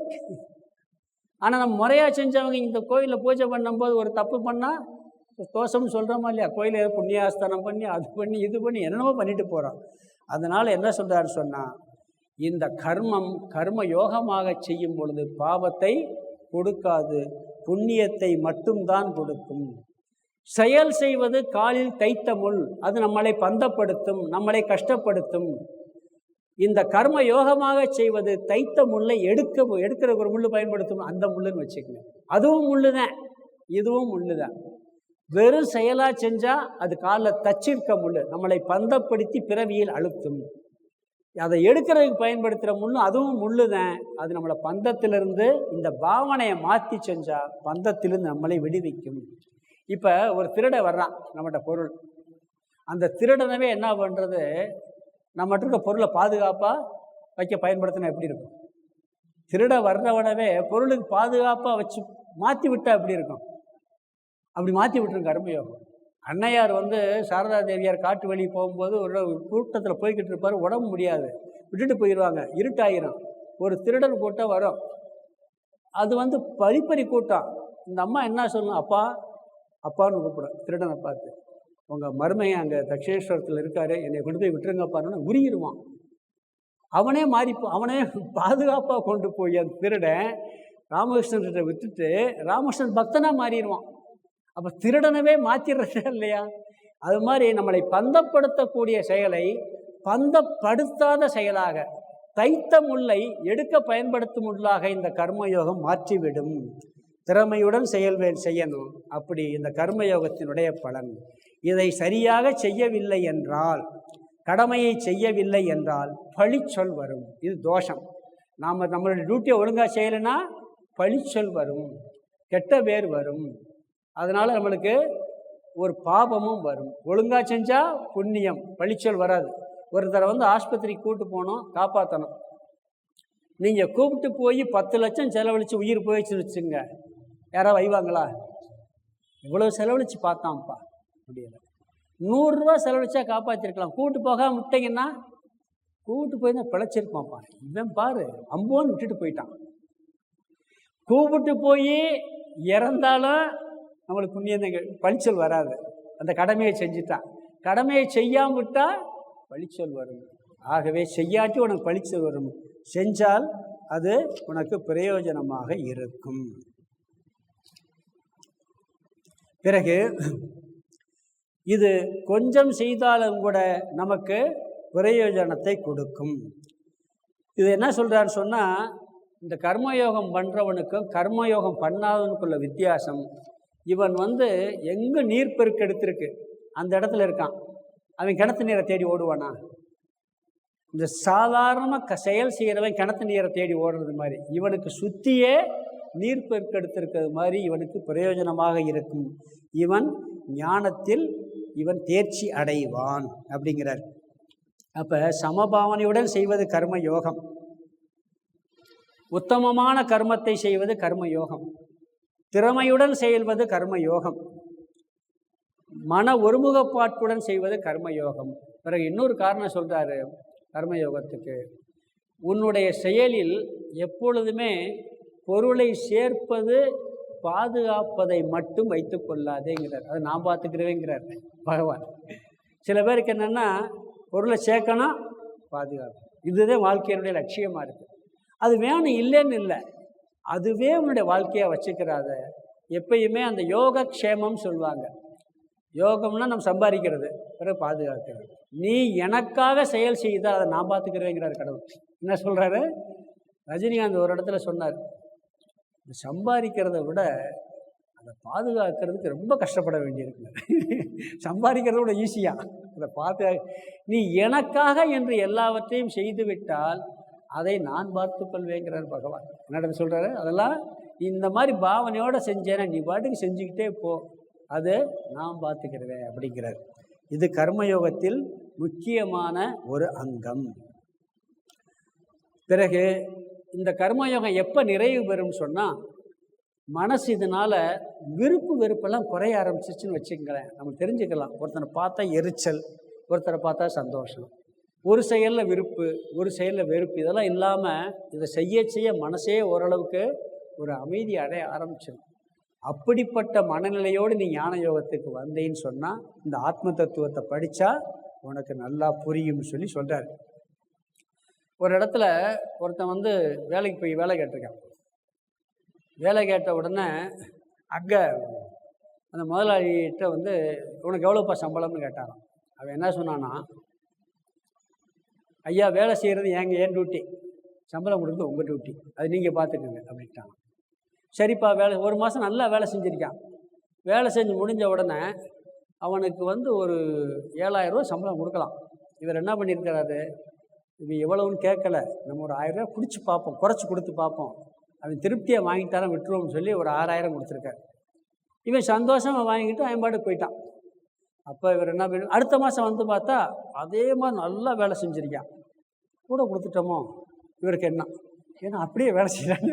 ஆனால் நம்ம முறையாக செஞ்சவங்க இந்த கோயிலில் பூஜை பண்ணும்போது ஒரு தப்பு பண்ணால் தோஷம்னு சொல்கிறோமா இல்லையா? கோயிலில் புண்ணியாஸ்தானம் பண்ணி அது பண்ணி இது பண்ணி என்னென்னமோ பண்ணிட்டு போகிறோம். அதனால் என்ன சொல்கிறாரு சொன்னால், இந்த கர்மம் கர்ம யோகமாக செய்யும் பொழுது பாவத்தை கொடுக்காது, புண்ணியத்தை மட்டும்தான் கொடுக்கும். செயல் செய்வது காலில் தைத்த முள், அது நம்மளை பந்தப்படுத்தும், நம்மளை கஷ்டப்படுத்தும். இந்த கர்ம யோகமாக செய்வது தைத்த முள்ளை எடுக்கிற ஒரு முள் பயன்படுத்தும், அந்த முள்ளுன்னு வச்சுக்கோங்க. அதுவும் முள்ளு தான், இதுவும் முள்ளு தான். வெறும் செயலாக செஞ்சால் அது காலில் தச்சிருக்க முள், நம்மளை பந்தப்படுத்தி பிறவியில் அழுத்தும். அதை எடுக்கிறதுக்கு பயன்படுத்துகிற முள்ளு அதுவும் முள்ளு தான். அது நம்மளை பந்தத்திலிருந்து இந்த பாவனையை மாற்றி செஞ்சால் பந்தத்திலிருந்து நம்மளை விடுவிக்கும். இப்போ ஒரு திருட வர்றான் நம்மகிட்ட பொருள், அந்த திருடனவே என்ன பண்ணுறது? நம்மகிட்ட இருக்க பொருளை பாதுகாப்பாக வைக்க பயன்படுத்தினா எப்படி இருக்கும்? திருட வர்றவனவே பொருளுக்கு பாதுகாப்பாக வச்சு மாற்றி விட்டால் எப்படி இருக்கும்? அப்படி மாற்றி விட்டுரும் கர்மயோகம். அன்னையார் வந்து சாரதா தேவியார் காட்டு வழி போகும்போது ஒரு கூட்டத்தில் போய்கிட்டு இருப்பார். உடம்பு முடியாது, விட்டுட்டு போயிடுவாங்க, இருட்டாயிரும். ஒரு திருடன் கூட்டம் வரும், அது வந்து பழிப்பறி கூட்டம். இந்த அம்மா என்ன சொல்லணும்? அப்பா அப்பான்னு கூப்பிடும் திருடனை பார்த்து. உங்கள் மருமையை அங்கே தட்சேஸ்வரத்தில் இருக்காரு, என்னை கொண்டு போய் விட்டுருங்கப்பான்னு உருகிடுவான். அவனே அவனே பாதுகாப்பாக கொண்டு போய் அந்த திருடன் ராமகிருஷ்ணன்கிட்ட விட்டுட்டு ராமகிருஷ்ணன் பக்தனாக மாறிடுவான். அப்போ திருடனவே மாற்றிடுறதா இல்லையா? அது மாதிரி நம்மளை பந்தப்படுத்தக்கூடிய செயலை பந்தப்படுத்தாத செயலாக, தைத்த முல்லை எடுக்க பயன்படுத்தும் முள்ளாக இந்த கர்மயோகம் மாற்றிவிடும். திறமையுடன் செய்யணும். அப்படி இந்த கர்மயோகத்தினுடைய பலன். இதை சரியாக செய்யவில்லை என்றால், கடமையை செய்யவில்லை என்றால் பழிச்சொல் வரும். இது தோஷம். நாம் நம்மளுடைய டியூட்டியை ஒழுங்காக செய்யலைன்னா பழிச்சொல் வரும், கெட்ட பேர் வரும். அதனால் நம்மளுக்கு ஒரு பாபமும் வரும். ஒழுங்காக செஞ்சால் புண்ணியம், பழிச்சொல் வராது. ஒருத்தரை வந்து ஆஸ்பத்திரிக்கு கூப்பிட்டு போனோம், காப்பாற்றணும். நீங்கள் கூப்பிட்டு போய் 10 லட்சம் செலவழித்து உயிர் போயிடுச்சுன்னு வச்சுங்க, யாராவது வைவாங்களா? இவ்வளோ செலவழித்து பார்த்தான்ப்பா, முடியலை. 100 ரூபா செலவழிச்சா காப்பாற்றிருக்கலாம். கூப்பிட்டு போகாமல் விட்டிங்கன்னா, கூப்பிட்டு போய் தான் பிழைச்சிருப்பான்ப்பா. இவன் பாரு அம்போன்னு விட்டுட்டு போயிட்டான். கூப்பிட்டு போய் இறந்தாலும் நம்மளுக்கு புண்ணியம், பழிச்சொல் வராது. அந்த கடமையை செஞ்சுட்டான். கடமையை செய்யாமல் விட்டால் பழிச்சொல் வரும். ஆகவே செய்யாட்டி உனக்கு பழிச்சொல் வரும், செஞ்சால் அது உனக்கு பிரயோஜனமாக இருக்கும். பிறகு இது கொஞ்சம் செய்தாலும் கூட நமக்கு பிரயோஜனத்தை கொடுக்கும். இது என்ன சொல்கிறான்னு சொன்னால், இந்த கர்மயோகம் பண்ணுறவனுக்கும் கர்மயோகம் பண்ணாதவனுக்குள்ள வித்தியாசம். இவன் வந்து எங்கே நீர் பெருக்கெடுத்திருக்கு அந்த இடத்துல இருக்கான், அவன் கிணத்து நீரை தேடி ஓடுவானா? இந்த சாதாரணமாக செயல் செய்கிறவன் கிணத்து நீரை தேடி ஓடுறது மாதிரி இவனுக்கு சுற்றியே நீர் பெருக்கெடுத்திருக்கிறது மாதிரி இவனுக்கு பிரயோஜனமாக இருக்கும். இவன் ஞானத்தில் இவன் தேர்ச்சி அடைவான் அப்படிங்கிறார். அப்போ சமபாவனையுடன் செய்வது கர்ம யோகம், உத்தமமான கர்மத்தை செய்வது கர்ம யோகம், திறமையுடன் செயல்வது கர்ம யோகம், மன ஒருமுகப்பாட்டுடன் செய்வது கர்ம யோகம். பிறகு இன்னொரு காரணம் சொல்கிறாரு கர்மயோகத்துக்கு. உன்னுடைய செயலில் எப்பொழுதுமே பொருளை சேர்ப்பது பாதுகாப்பதை மட்டும் வைத்து கொள்ளாதேங்கிறார். அது நான் பார்த்துக்கிறவேங்கிறார் பகவான். சில பேருக்கு என்னென்னா பொருளை சேர்க்கணும், பாதுகாப்பு, இதுதான் வாழ்க்கையினுடைய லட்சியமாக இருக்குது. அது வேணும் இல்லைன்னு இல்லை, அதுவே உன்னுடைய வாழ்க்கையை வச்சுக்கிறாத. எப்பயுமே அந்த யோக க்ஷேமம் சொல்லுவாங்க. யோகம்னா நம்ம சம்பாதிக்கிறது, பிறகு பாதுகாக்கிறது. நீ எனக்காக செயல் செய்தால் அதை நான் பார்த்துக்கிறேங்கிறார் கடவுள். என்ன சொல்கிறாரு? ரஜினிகாந்த் ஒரு இடத்துல சொன்னார், சம்பாதிக்கிறத விட அதை பாதுகாக்கிறதுக்கு ரொம்ப கஷ்டப்பட வேண்டியிருக்கு. சம்பாதிக்கிறத விட ஈஸியாக அதை பார்த்து, நீ எனக்காக என்று எல்லாவற்றையும் செய்துவிட்டால் அதை நான் பார்த்துக்கொள்வேங்கிறார் பகவான். என்னடா சொல்கிறாரு? அதெல்லாம் இந்த மாதிரி பாவனையோடு செஞ்சேன்னா நீ பாட்டுக்கு செஞ்சுக்கிட்டே போ, அது நான் பார்த்துக்கிறேன் அப்படிங்கிறார். இது கர்மயோகத்தில் முக்கியமான ஒரு அங்கம். பிறகு இந்த கர்மயோகம் எப்போ நிறைவு பெறும்னு சொன்னால், மனசு இதனால் விருப்பு வெறுப்பெல்லாம் குறைய ஆரம்பிச்சிச்சுன்னு வச்சுக்கங்களேன். நம்ம தெரிஞ்சுக்கலாம். ஒருத்தனை பார்த்தா எரிச்சல், ஒருத்தரை பார்த்தா சந்தோஷம், ஒரு செயலில் விருப்பு, ஒரு செயலில் வெறுப்பு, இதெல்லாம் இல்லாமல் இதை செய்ய மனசே ஓரளவுக்கு ஒரு அமைதி அடைய ஆரம்பிச்சிடும். அப்படிப்பட்ட மனநிலையோடு நீ ஞான யோகத்துக்கு வந்தேன்னு சொன்னால் இந்த ஆத்ம தத்துவத்தை படித்தா உனக்கு நல்லா புரியும்னு சொல்லி சொல்கிறார். ஒரு இடத்துல ஒருத்தன் வேலைக்கு போய் வேலை கேட்டிருக்கான். வேலை கேட்ட உடனே அங்கே அந்த முதலாளிகிட்ட உனக்கு எவ்வளோப்பா சம்பளம்னு கேட்டாரான். அவன் என்ன சொன்னான்னா, ஐயா வேலை செய்கிறது ஏன் டியூட்டி, சம்பளம் கொடுக்குறது உங்கள் டியூட்டி, அது நீங்கள் பார்த்துக்குங்க அப்படின்ட்டாங்க. சரிப்பா, ஒரு மாதம் நல்லா வேலை செஞ்சுருக்கான். வேலை செஞ்சு முடிஞ்ச உடனே அவனுக்கு ஒரு 7,000 ரூபா சம்பளம் கொடுக்கலாம். இவர் என்ன பண்ணியிருக்கிறாரு, இவன் எவ்வளவுன்னு கேட்கல, நம்ம ஒரு 1000 ரூபா பிடிச்சி பார்ப்போம், குறைச்சி கொடுத்து பார்ப்போம், அவன் திருப்தியை வாங்கிட்டாரான் விட்டுருவோம்னு சொல்லி ஒரு 6,000 கொடுத்துருக்காரு. இவன் சந்தோஷமாக வாங்கிட்டு அவன் பாட்டுக்கு போயிட்டான். அப்போ இவர் என்ன பண்ணி அடுத்த மாதம் பார்த்தா அதே மாதிரி நல்லா வேலை செஞ்சுருக்கான். கூட கொடுத்துட்டோமோ இவருக்கு என்ன, ஏன்னா அப்படியே வேலை செய்கிறாங்க.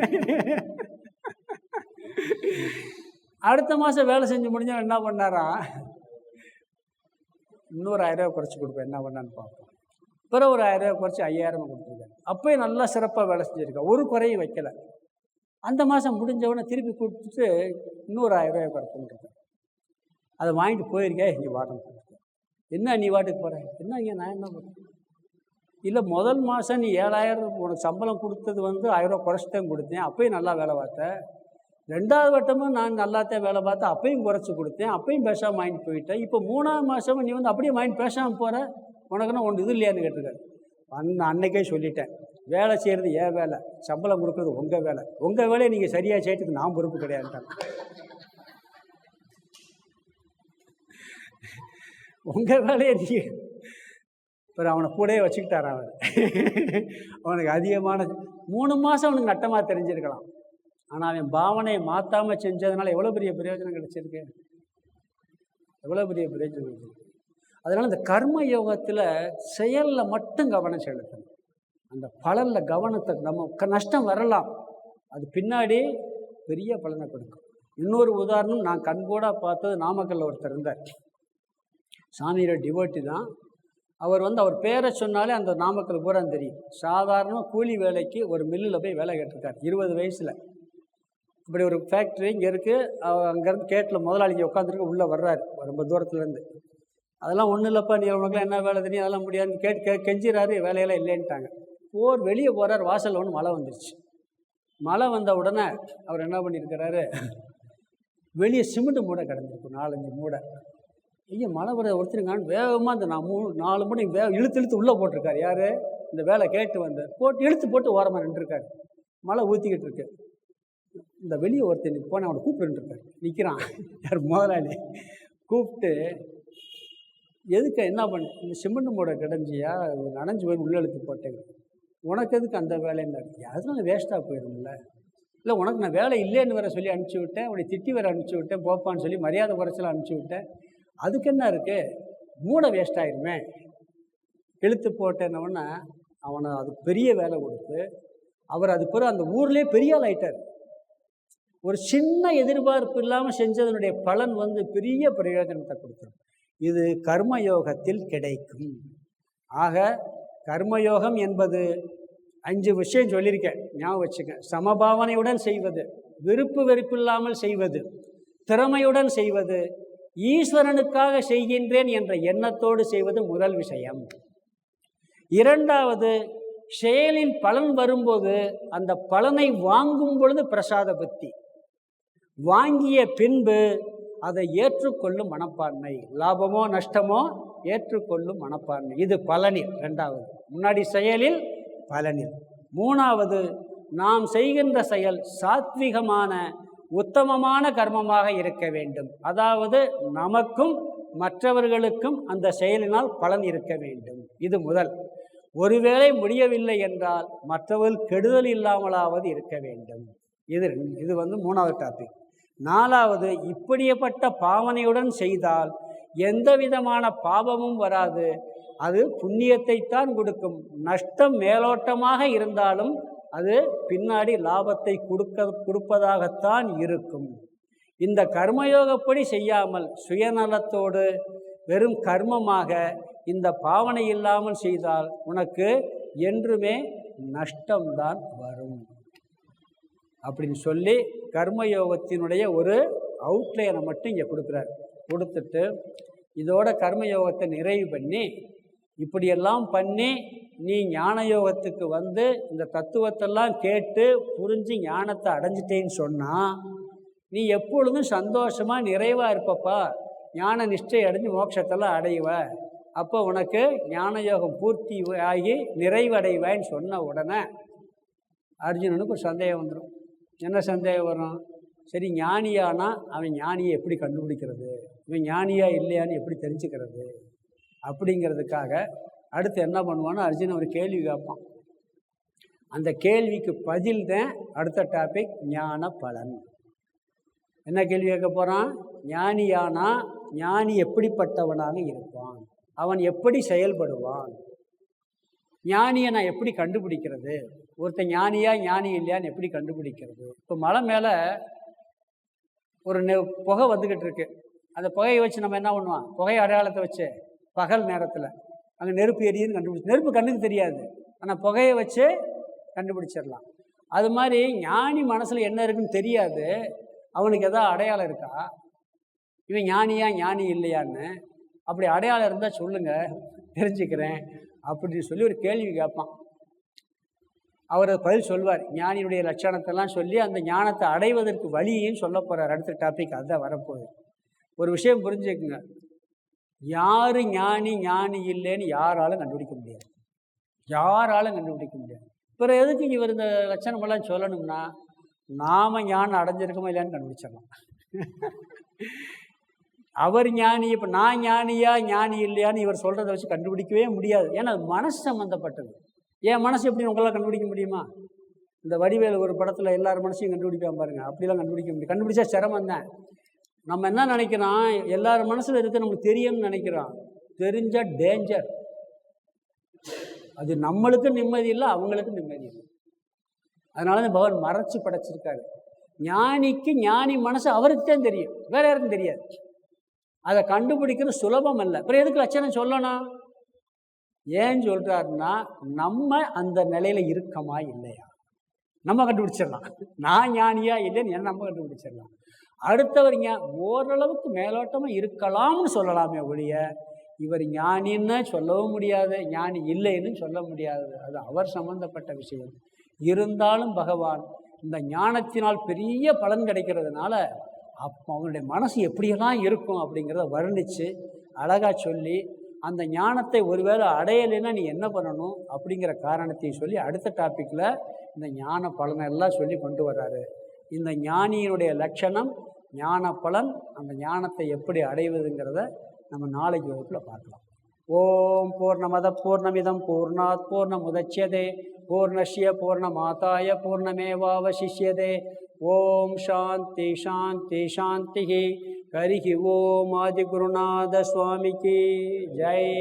அடுத்த மாதம் வேலை செஞ்சு முடிஞ்சவன் என்ன பண்ணாரா, இன்னொரு 1000 ரூபா குறைச்சி கொடுப்பேன், என்ன பண்ணான்னு பார்ப்போம். பிறகு ஒரு 1000 ரூபா குறைச்சி 5000 கொடுத்துருக்காரு. அப்போயும் நல்லா சிறப்பாக வேலை செஞ்சுருக்கா, ஒரு குறையும் வைக்கலை. அந்த மாதம் முடிஞ்சவொடனே திருப்பி கொடுத்துட்டு இன்னொரு 1000 ரூபாய் குறைப்புன்றது. அதை வாங்கிட்டு போயிருக்கேன், இங்கே வாடகை என்ன நீ வாட்டுக்கு போகிறேன், என்ன இங்கே நான் என்ன பண்ணுறேன், இல்லை முதல் மாதம் நீ 7,000 உனக்கு சம்பளம் கொடுத்தது 1000 ரூபா குறைச்சித்தான் கொடுத்தேன், அப்பயும் நல்லா வேலை பார்த்தேன். 2வது வட்டமும் நான் நல்லாத்தான் வேலை பார்த்தேன், அப்பையும் குறைச்சி கொடுத்தேன், அப்பையும் பேசாமல் வாங்கிட்டு போயிட்டேன். இப்போ 3வது மாதமும் நீ அப்படியே வாங்கிட்டு பேசாமல் போகிற, உனக்குன்னா ஒன்று இது இல்லையான்னு கேட்டிருக்காரு. அன்னைக்கே சொல்லிட்டேன், வேலை செய்கிறது ஏன் வேலை, சம்பளம் கொடுக்குறது உங்கள் வேலை, உங்கள் வேலையை நீங்கள் சரியாக செய்யறதுக்கு நான் பொறுப்பு கிடையாதுட்டாங்க. உங்கள் வேலையை நீங்கள் இப்போ அவனை கூடயே வச்சுக்கிட்டாரான். அவனுக்கு அதிகமான 3 மாதம் அவனுக்கு நட்டமாக தெரிஞ்சிருக்கலாம். ஆனால் அவன் பாவனையை மாற்றாமல் செஞ்சதுனால எவ்வளோ பெரிய பிரயோஜனம் கிடைச்சிருக்கு, எவ்வளோ பெரிய பிரயோஜனம் கிடைச்சிருக்கு. அதனால் இந்த கர்ம யோகத்தில் செயலில் மட்டும் கவனம் செலுத்தணும். அந்த பலனில் கவனத்தை, நம்ம நஷ்டம் வரலாம், அது பின்னாடி பெரிய பலனை கொடுக்கும். இன்னொரு உதாரணம், நான் கண்கூட பார்த்தது, நாமக்கல்ல ஒருத்தர் இருந்தார், சாமியோட டிவோட்டி தான் அவர். அவர் பேரை சொன்னாலே அந்த நாமக்கல் பூரா தெரியும். சாதாரண கூலி வேலைக்கு ஒரு மில்லில் போய் வேலை கேட்டிருக்கார் 20 வயசில். இப்படி ஒரு ஃபேக்ட்ரி இங்கே இருக்குது, அங்கேருந்து கேட்டில் முதலாளிக்கு உட்காந்துருக்கு, உள்ளே வர்றாரு ரொம்ப தூரத்துலேருந்து. அதெல்லாம் ஒன்றும் இல்லைப்பா, நீ உனக்குலாம் என்ன வேலை தெரியும், அதெல்லாம் முடியாதுன்னு கெஞ்சிறாரு, வேலையெல்லாம் இல்லைன்ட்டாங்க. வெளியே போகிறார், வாசலில் ஒன்று மழை வந்துருச்சு. மழை வந்த உடனே அவர் என்ன பண்ணியிருக்கிறாரு, வெளியே சிமெண்ட் மூடை கிடந்திருக்கு, 4-5 மூடை. ஐயா மழை வர ஒருத்தருங்கான்னு வேகமாக அந்த 4 மூடை இழுத்து உள்ளே போட்டிருக்காரு. யார், இந்த வேலை கேட்டு போட்டு போட்டு ஓரமாக நின்றுருக்காரு. மழை ஊற்றிக்கிட்டு இருக்கு. இந்த வெளியே ஒருத்தர் போன அவனை கூப்பிட்டுருக்காரு, நிற்கிறான் யார், முதலாளி. கூப்பிட்டு, எதுக்கு என்ன பண்ண, இந்த சிமெண்ட் மூடை கிடஞ்சியா, நனைஞ்சு போய் உள்ளே இழுத்து போட்டேங்க, உனக்கு எதுக்கு அந்த வேலைன்னாரு. அதனால வேஸ்ட்டாக போயிரும்ல, இல்லை உனக்கு நான் வேலை இல்லைன்னு வேற சொல்லி அனுப்பிச்சி விட்டேன், உன்னை திட்டி வேற அனுப்பிச்சி விட்டேன், போப்பான்னு சொல்லி மரியாதை குறைச்சலாம் அனுப்பிச்சி விட்டேன், அதுக்கு என்ன இருக்குது, மூடை வேஸ்ட் ஆகிருமே. இழுத்து போட்டேன்னொன்னே அவனை அதுக்கு பெரிய வேலை கொடுத்து அவர் அது பிறகு அந்த ஊர்லேயே பெரிய ஆள் ஆயிட்டார். ஒரு சின்ன எதிர்பார்ப்பு இல்லாமல் செஞ்சதனுடைய பலன் பெரிய பிரயோஜனத்தை கொடுத்துரும். இது கர்மயோகத்தில் கிடைக்கும். ஆக கர்மயோகம் என்பது 5 விஷயம் சொல்லியிருக்கேன், ஞாபகம் வச்சுக்க. சமபாவனையுடன் செய்வது, விருப்பு வெறுப்பில்லாமல் செய்வது, திறமையுடன் செய்வது, ஈஸ்வரனுக்காக செய்கின்றேன் என்ற எண்ணத்தோடு செய்வது முதல் விஷயம். 2வது, செயலின் பலன் வரும்போது அந்த பலனை வாங்கும் பொழுது பிரசாத புத்தி, வாங்கிய பின்பு அதை ஏற்றுக்கொள்ளும் மனப்பான்மை, லாபமோ நஷ்டமோ ஏற்றுக்கொள்ளும் மனப்பான்மை. இது பலனில் 2வது. முன்னாடி செயலில், பலனில். 3வது, நாம் செய்கின்ற செயல் சாத்விகமான உத்தமமான கர்மமாக இருக்க வேண்டும். அதாவது நமக்கும் மற்றவர்களுக்கும் அந்த செயலினால் பலன் இருக்க வேண்டும். இது முதல். ஒருவேளை முடியவில்லை என்றால் மற்றவர்கள் கெடுதல் இல்லாமலாவது இருக்க வேண்டும். இது 3வது டாபிக். 4வது, இப்படிப்பட்ட பாவனையுடன் செய்தால் எந்த விதமான பாவமும் வராது, அது புண்ணியத்தை தான் கொடுக்கும். நஷ்டம் மேலோட்டமாக இருந்தாலும் அது பின்னாடி லாபத்தை கொடுப்பதாகத்தான் இருக்கும். இந்த கர்மயோகப்படி செய்யாமல் சுயநலத்தோடு வெறும் கர்மமாக இந்த பாவனை இல்லாமல் செய்தால் உனக்கு என்றுமே நஷ்டம்தான் வரும் அப்படின்னு சொல்லி கர்மயோகத்தினுடைய ஒரு அவுட்லைனை மட்டும் இங்கே கொடுக்குறார். கொடுத்துட்டு இதோட கர்மயோகத்தை நிறைவு பண்ணி, இப்படியெல்லாம் பண்ணி நீ ஞான யோகத்துக்கு வந்து இந்த தத்துவத்தெல்லாம் கேட்டு புரிஞ்சு ஞானத்தை அடைஞ்சிட்டேன்னு சொன்னால் நீ எப்பொழுதும் சந்தோஷமாக நிறைவாக இருப்பப்பா, ஞான நிஷ்டை அடைஞ்சு மோட்சத்தெல்லாம் அடைவ. அப்போ உனக்கு ஞான யோகம் பூர்த்தி ஆகி நிறைவடைவான்னு சொன்ன உடனே அர்ஜுனனுக்கு ஒரு சந்தேகம் வந்துடும். என்ன சந்தேகம் வரும்? சரி, ஞானியானா அவன் ஞானியை எப்படி கண்டுபிடிக்கிறது, இவன் ஞானியா இல்லையான்னு எப்படி தெரிஞ்சுக்கிறது அப்படிங்கிறதுக்காக அடுத்து என்ன பண்ணுவான்னு அர்ஜுனன் ஒரு கேள்வி கேட்பான். அந்த கேள்விக்கு பதில் தான் அடுத்த டாபிக், ஞான பலன். என்ன கேள்வி கேட்க போகிறான்? ஞானியானா ஞானி எப்படிப்பட்டவனாக இருப்பான், அவன் எப்படி செயல்படுவான், ஞானியை நான் எப்படி கண்டுபிடிக்கிறது, ஒருத்தன் ஞானியா ஞானி இல்லையான்னு எப்படி கண்டுபிடிக்கிறது. இப்போ மலை மேலே ஒரு புகை வந்துக்கிட்டு இருக்கு. அந்த புகையை வச்சு நம்ம என்ன பண்ணுவோம்? புகை அடையாளத்தை வச்சு பகல் நேரத்தில் அங்கே நெருப்பு எரியுன்னு கண்டுபிடிச்சி, நெருப்பு கண்ணுக்கு தெரியாது, ஆனால் புகையை வச்சு கண்டுபிடிச்சிடலாம். அது மாதிரி ஞானி மனசில் என்ன இருக்குன்னு தெரியாது, அவனுக்கு எதாவது அடையாளம் இருக்கா, இவன் ஞானியா ஞானி இல்லையான்னு. அப்படி அடையாளம் இருந்தால் சொல்லுங்கள், தெரிஞ்சுக்கிறேன் அப்படின்னு சொல்லி ஒரு கேள்வி கேட்பான். அவர் பதில் சொல்வார். ஞானியுடைய லட்சணத்தெல்லாம் சொல்லி அந்த ஞானத்தை அடைவதற்கு வழியையும் சொல்ல போகிறார். அடுத்த டாபிக் அதுதான் வரப்போகுது. ஒரு விஷயம் புரிஞ்சுக்குங்க, யார் ஞானி ஞானி இல்லைன்னு யாராலும் கண்டுபிடிக்க முடியாது, யாராலும் கண்டுபிடிக்க முடியாது. பிறகு எதுக்கு இவர் இந்த லட்சணமெல்லாம் சொல்லணும்னா, நாம் ஞானம் அடைஞ்சிருக்கோமா இல்லையான்னு கண்டுபிடிச்சிடலாம். அவர் ஞானி, இப்போ நான் ஞானியா ஞானி இல்லையான்னு இவர் சொல்கிறத வச்சு கண்டுபிடிக்கவே முடியாது. ஏன்னா அது மனசு சம்மந்தப்பட்டது. என் மனசு எப்படி உங்களால் கண்டுபிடிக்க முடியுமா? இந்த வடிவேலு ஒரு படத்தில் எல்லார் மனசையும் கண்டுபிடிக்காம பாருங்கள், அப்படிலாம் கண்டுபிடிக்க முடியும். கண்டுபிடிச்சா சிரமம் தான். நம்ம என்ன நினைக்கிறோம், எல்லார் மனசில் இருக்க நமக்கு தெரியும்னு நினைக்கிறோம். தெரிஞ்ச டேஞ்சர். அது நம்மளுக்கு நிம்மதி இல்லை, அவங்களுக்கு நிம்மதி இல்லை. அதனால தான் பகவான் மறைச்சி படைச்சிருக்காரு. ஞானிக்கு ஞானி மனசு அவருக்கு தான் தெரியும், வேற யாருக்கும் தெரியாது. அதை கண்டுபிடிக்கிறது சுலபம் அல்ல. அப்புறம் எதுக்கு லட்சணம் சொல்லணும்? ஏன் சொல்கிறாருன்னா, நம்ம அந்த நிலையில் இருக்கமா இல்லையா நம்ம கண்டுபிடிச்சிடலாம். நான் ஞானியா இல்லைன்னு நம்ம கண்டுபிடிச்சிடலாம். அடுத்தவர் ஓரளவுக்கு மேலோட்டமாக இருக்கலாம்னு சொல்லலாமே ஒழிய இவர் ஞானின்னு சொல்லவும் முடியாது, ஞானி இல்லைன்னு சொல்ல முடியாது. அது அவர் சம்பந்தப்பட்ட விஷயம். இருந்தாலும் பகவான் இந்த ஞானத்தினால் பெரிய பலன் கிடைக்கிறதுனால அப்போ அவனுடைய மனசு எப்படியெல்லாம் இருக்கும் அப்படிங்கிறத வர்ணித்து அழகாக சொல்லி, அந்த ஞானத்தை ஒருவேளை அடையலைன்னா நீ என்ன பண்ணணும் அப்படிங்கிற காரணத்தையும் சொல்லி அடுத்த டாப்பிக்கில் இந்த ஞான பலனை எல்லாம் சொல்லி கொண்டு வர்றாரு. இந்த ஞானியினுடைய லட்சணம், ஞான பலன், அந்த ஞானத்தை எப்படி அடைவதுங்கிறத நம்ம நாளைக்கு வகுப்பில் பார்க்கலாம். ஓம் பூர்ணமத பூர்ணமிதம் பூர்ணாத் பூர்ணமுதச்யதே பூர்ணஸ்ய பூர்ணமாதாய பூர்ணமேவாவசிஷ்யதே. ஓம் சாந்தி சாந்தி சாந்தி. ஹரிஹி ஓம். ஆதிகுருநாத சுவாமிக்கு ஜெய்.